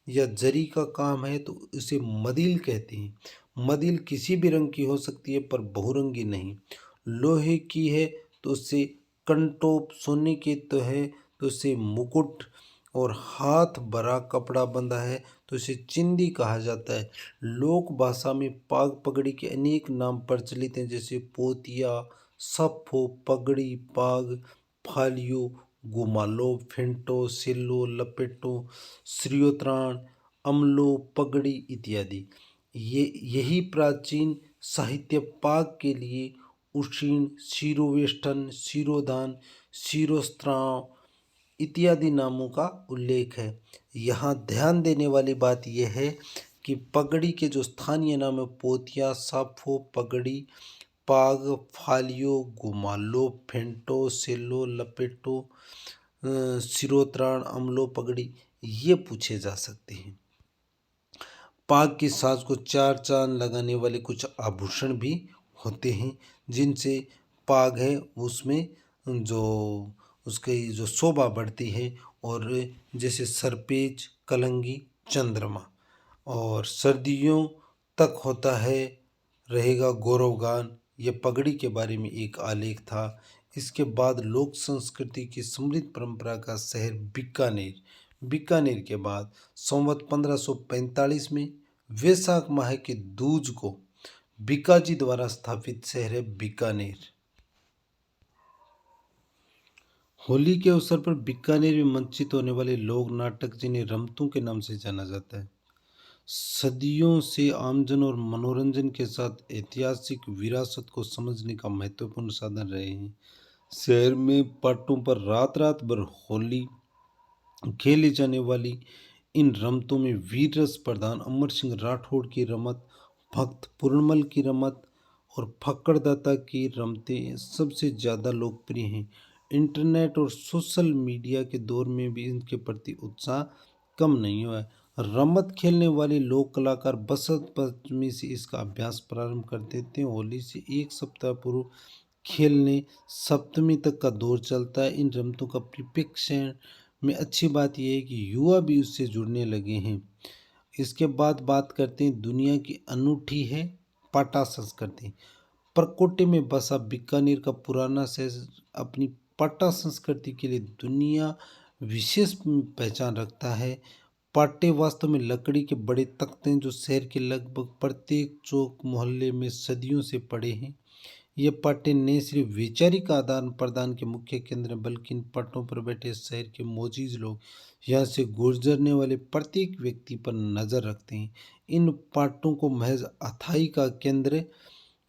या जरी का काम है तो इसे मदिल कहते हैं। मदिल किसी भी रंग की हो सकती है पर बहुरंगी नहीं। लोहे की है तो उसे कंटोप, सोने की तो है तो उसे मुकुट, और हाथ भरा कपड़ा बंधा है तो इसे चिंदी कहा जाता है। लोक भाषा में पाग पगड़ी के अनेक नाम प्रचलित हैं, जैसे पोतिया, सफ़ो, पगड़ी, पाग, फालियो, गुमालो, फेंटो, सिल्लो, लपेटो, श्रियोत्राण, अमलो, पगड़ी इत्यादि। ये यही प्राचीन साहित्य पाग के लिए उशीण, शिरोवेष्टन, शिरोधान, शिरोस्त्राव इत्यादि नामों का उल्लेख है। यहाँ ध्यान देने वाली बात यह है कि पगड़ी के जो स्थानीय नाम है पोतिया, साफो, पगड़ी, पाग, फालियो, गुमालो, फेंटो, सेलो, लपेटो, सिरोत्राण, अमलो, पगड़ी, ये पूछे जा सकते हैं। पाग की साज को चार चांद लगाने वाले कुछ आभूषण भी होते हैं, जिनसे पाग है उसमें जो उसकी जो शोभा बढ़ती है। और जैसे सरपेज, कलंगी, चंद्रमा। और सर्दियों तक होता है रहेगा गौरवगान। यह पगड़ी के बारे में एक आलेख था। इसके बाद लोक संस्कृति की समृद्ध परंपरा का शहर बीकानेर। बीकानेर के बाद संवत 1545 में वैशाख माह के दूज को बीकाजी द्वारा स्थापित शहर है बीकानेर। होली के अवसर पर बीकानेर में मंचित होने वाले लोक नाटक, जिन्हें रमतों के नाम से जाना जाता है, सदियों से आमजन और मनोरंजन के साथ ऐतिहासिक विरासत को समझने का महत्वपूर्ण साधन रहे हैं। शहर में पाटों पर रात रात भर होली खेली जाने वाली इन रमतों में वीर रस प्रधान अमर सिंह राठौड़ की रमत, भक्त पूर्णमल की रमत और फक्कड़दाता की रमतें सबसे ज़्यादा लोकप्रिय हैं। इंटरनेट और सोशल मीडिया के दौर में भी इनके प्रति उत्साह कम नहीं हुआ है। रमत खेलने वाले लोक कलाकार बसंत पंचमी से इसका अभ्यास प्रारंभ कर देते हैं। होली से एक सप्ताह पूर्व खेलने सप्तमी तक का दौर चलता है। इन रमतों का परिप्रेक्ष्य में अच्छी बात यह है कि युवा भी उससे जुड़ने लगे हैं। इसके बाद बात करते हैं दुनिया की अनूठी है पाटा संस्कृति। परकोटे में बसा बीकानेर का पुराना शहर अपनी पाटा संस्कृति के लिए दुनिया विशेष पहचान रखता है। पाटे वास्तव में लकड़ी के बड़े तख्ते हैं जो शहर के लगभग प्रत्येक चौक मोहल्ले में सदियों से पड़े हैं। ये पाटे न सिर्फ वैचारिक आदान प्रदान के मुख्य केंद्र हैं, बल्कि इन पट्टों पर बैठे शहर के मौजूद लोग यहाँ से गुजरने वाले प्रत्येक व्यक्ति पर नज़र रखते हैं। इन पाटों को महज अथाई का केंद्र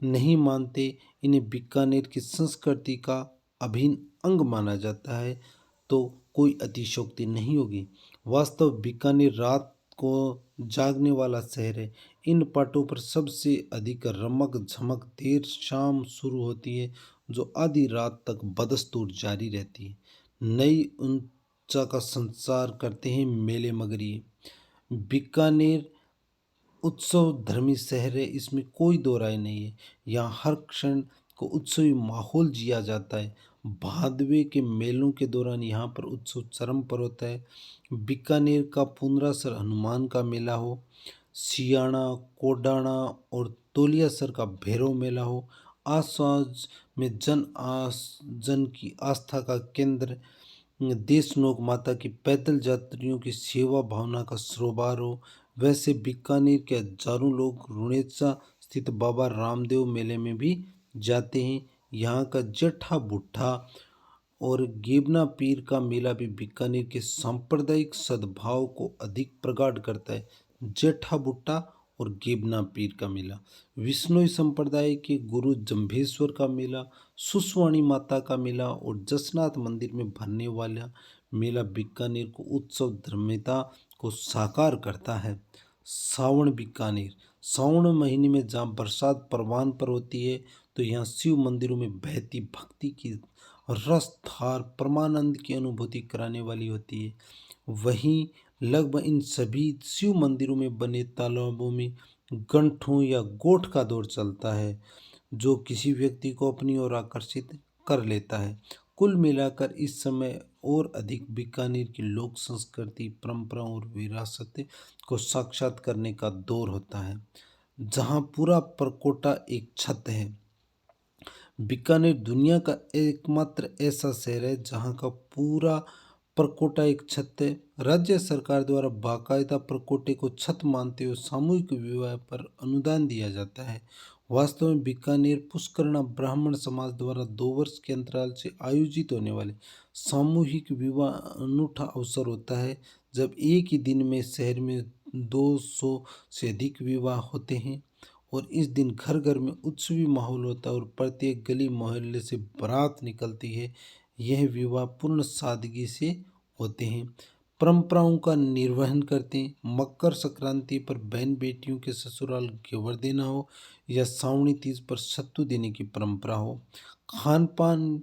नहीं मानते, इन्हें बीकानेर की संस्कृति का अभिन्न अंग माना जाता है, तो कोई अतिशयोक्ति नहीं होगी। वास्तव बीकानेर रात को जागने वाला शहर है। इन पाटों पर सबसे अधिक रमक झमक देर शाम शुरू होती है, जो आधी रात तक बदस्तूर जारी रहती है। नई ऊंचा का संचार करते हैं मेले मगरी। बीकानेर उत्सव धर्मी शहर है, इसमें कोई दो राय नहीं है। यहाँ हर क्षण को उत्सवी माहौल जिया जाता है। भादवे के मेलों के दौरान यहाँ पर उत्सव चरम पर होता है। बीकानेर का पुनरासर हनुमान का मेला हो, सियाणा, कोडाणा और तोलियासर का भैरव मेला हो, आसपास में जन की आस्था का केंद्र देशनोक माता की पैदल यात्रियों की सेवा भावना का सरोवर हो, वैसे बीकानेर के हजारों लोग रुणेचा स्थित बाबा रामदेव मेले में भी जाते हैं। यहाँ का जट्ठा बुट्ठा और गेबना पीर का मेला भी बीकानेर के सांप्रदायिक सद्भाव को अधिक प्रगाढ़ करता है। जेठा बुट्टा और गेबना पीर का मेला, विष्णुई संप्रदाय के गुरु जम्भेश्वर का मेला, सुसवाणी माता का मेला और जसनाथ मंदिर में भरने वाला मेला बीकानेर को उत्सव धर्मिता को साकार करता है। सावन बीकानेर, सावन महीने में जहाँ बरसात परवान पर होती है, तो यहाँ शिव मंदिरों में बहती भक्ति की रस धार परमानंद की अनुभूति कराने वाली होती है। वहीं लगभग इन सभी शिव मंदिरों में बने तालाबों में गंठों या गोठ का दौर चलता है, जो किसी व्यक्ति को अपनी ओर आकर्षित कर लेता है। कुल मिलाकर इस समय और अधिक बीकानेर की लोक संस्कृति, परंपराओं और विरासत को साक्षात करने का दौर होता है, जहां पूरा परकोटा एक छत है। बीकानेर दुनिया का एकमात्र ऐसा शहर है जहां का पूरा परकोटा एक छत है। राज्य सरकार द्वारा बाकायदा परकोटे को छत मानते हुए सामूहिक विवाह पर अनुदान दिया जाता है। वास्तव में बीकानेर पुष्करणा ब्राह्मण समाज द्वारा 2 वर्ष के अंतराल से आयोजित होने वाले सामूहिक विवाह अनूठा अवसर होता है, जब एक ही दिन में शहर में 200 से अधिक विवाह होते हैं। और इस दिन घर घर में उत्सवी माहौल होता है और प्रत्येक गली मोहल्ले से बारात निकलती है। यह विवाह पूर्ण सादगी से होते हैं, परंपराओं का निर्वहन करते हैं। मकर संक्रांति पर बहन बेटियों के ससुराल घेवर देना हो या सावणी तीज पर सत्तू देने की परंपरा हो, खान पान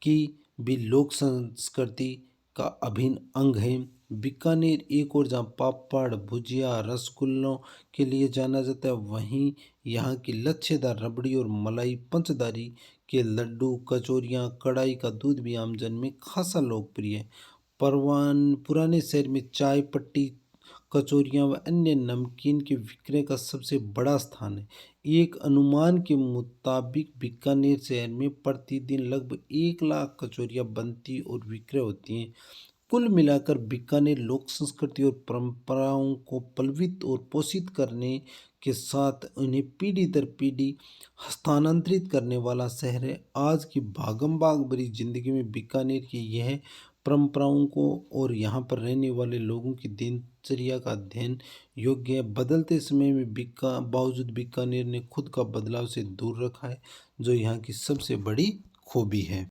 की भी लोक संस्कृति का अभिन्न अंग है। बीकानेर एक और जहाँ पापड़, भुजिया, रसगुल्लों के लिए जाना जाता है, वहीं यहाँ की लच्छेदार रबड़ी और मलाई पंचदारी के लड्डू, कचौरियाँ, कढ़ाई का दूध भी आमजन में खासा लोकप्रिय है। पुराने शहर में चाय पट्टी, कचौरियाँ व अन्य नमकीन के विक्रय का सबसे बड़ा स्थान है। एक अनुमान के मुताबिक बीकानेर शहर में प्रतिदिन लगभग 1 लाख कचौरियाँ बनती और विक्रय होती हैं। कुल मिलाकर बीकानेर लोक संस्कृति और परंपराओं को पल्वित और पोषित करने के साथ उन्हें पीढ़ी दर पीढ़ी हस्तांतरित करने वाला शहर है। आज की भागम भाग भरी जिंदगी में बीकानेर की यह परंपराओं को और यहाँ पर रहने वाले लोगों की दिनचर्या का अध्ययन योग्य है। बदलते समय में बावजूद बीकानेर ने खुद का बदलाव से दूर रखा है, जो यहाँ की सबसे बड़ी खूबी है।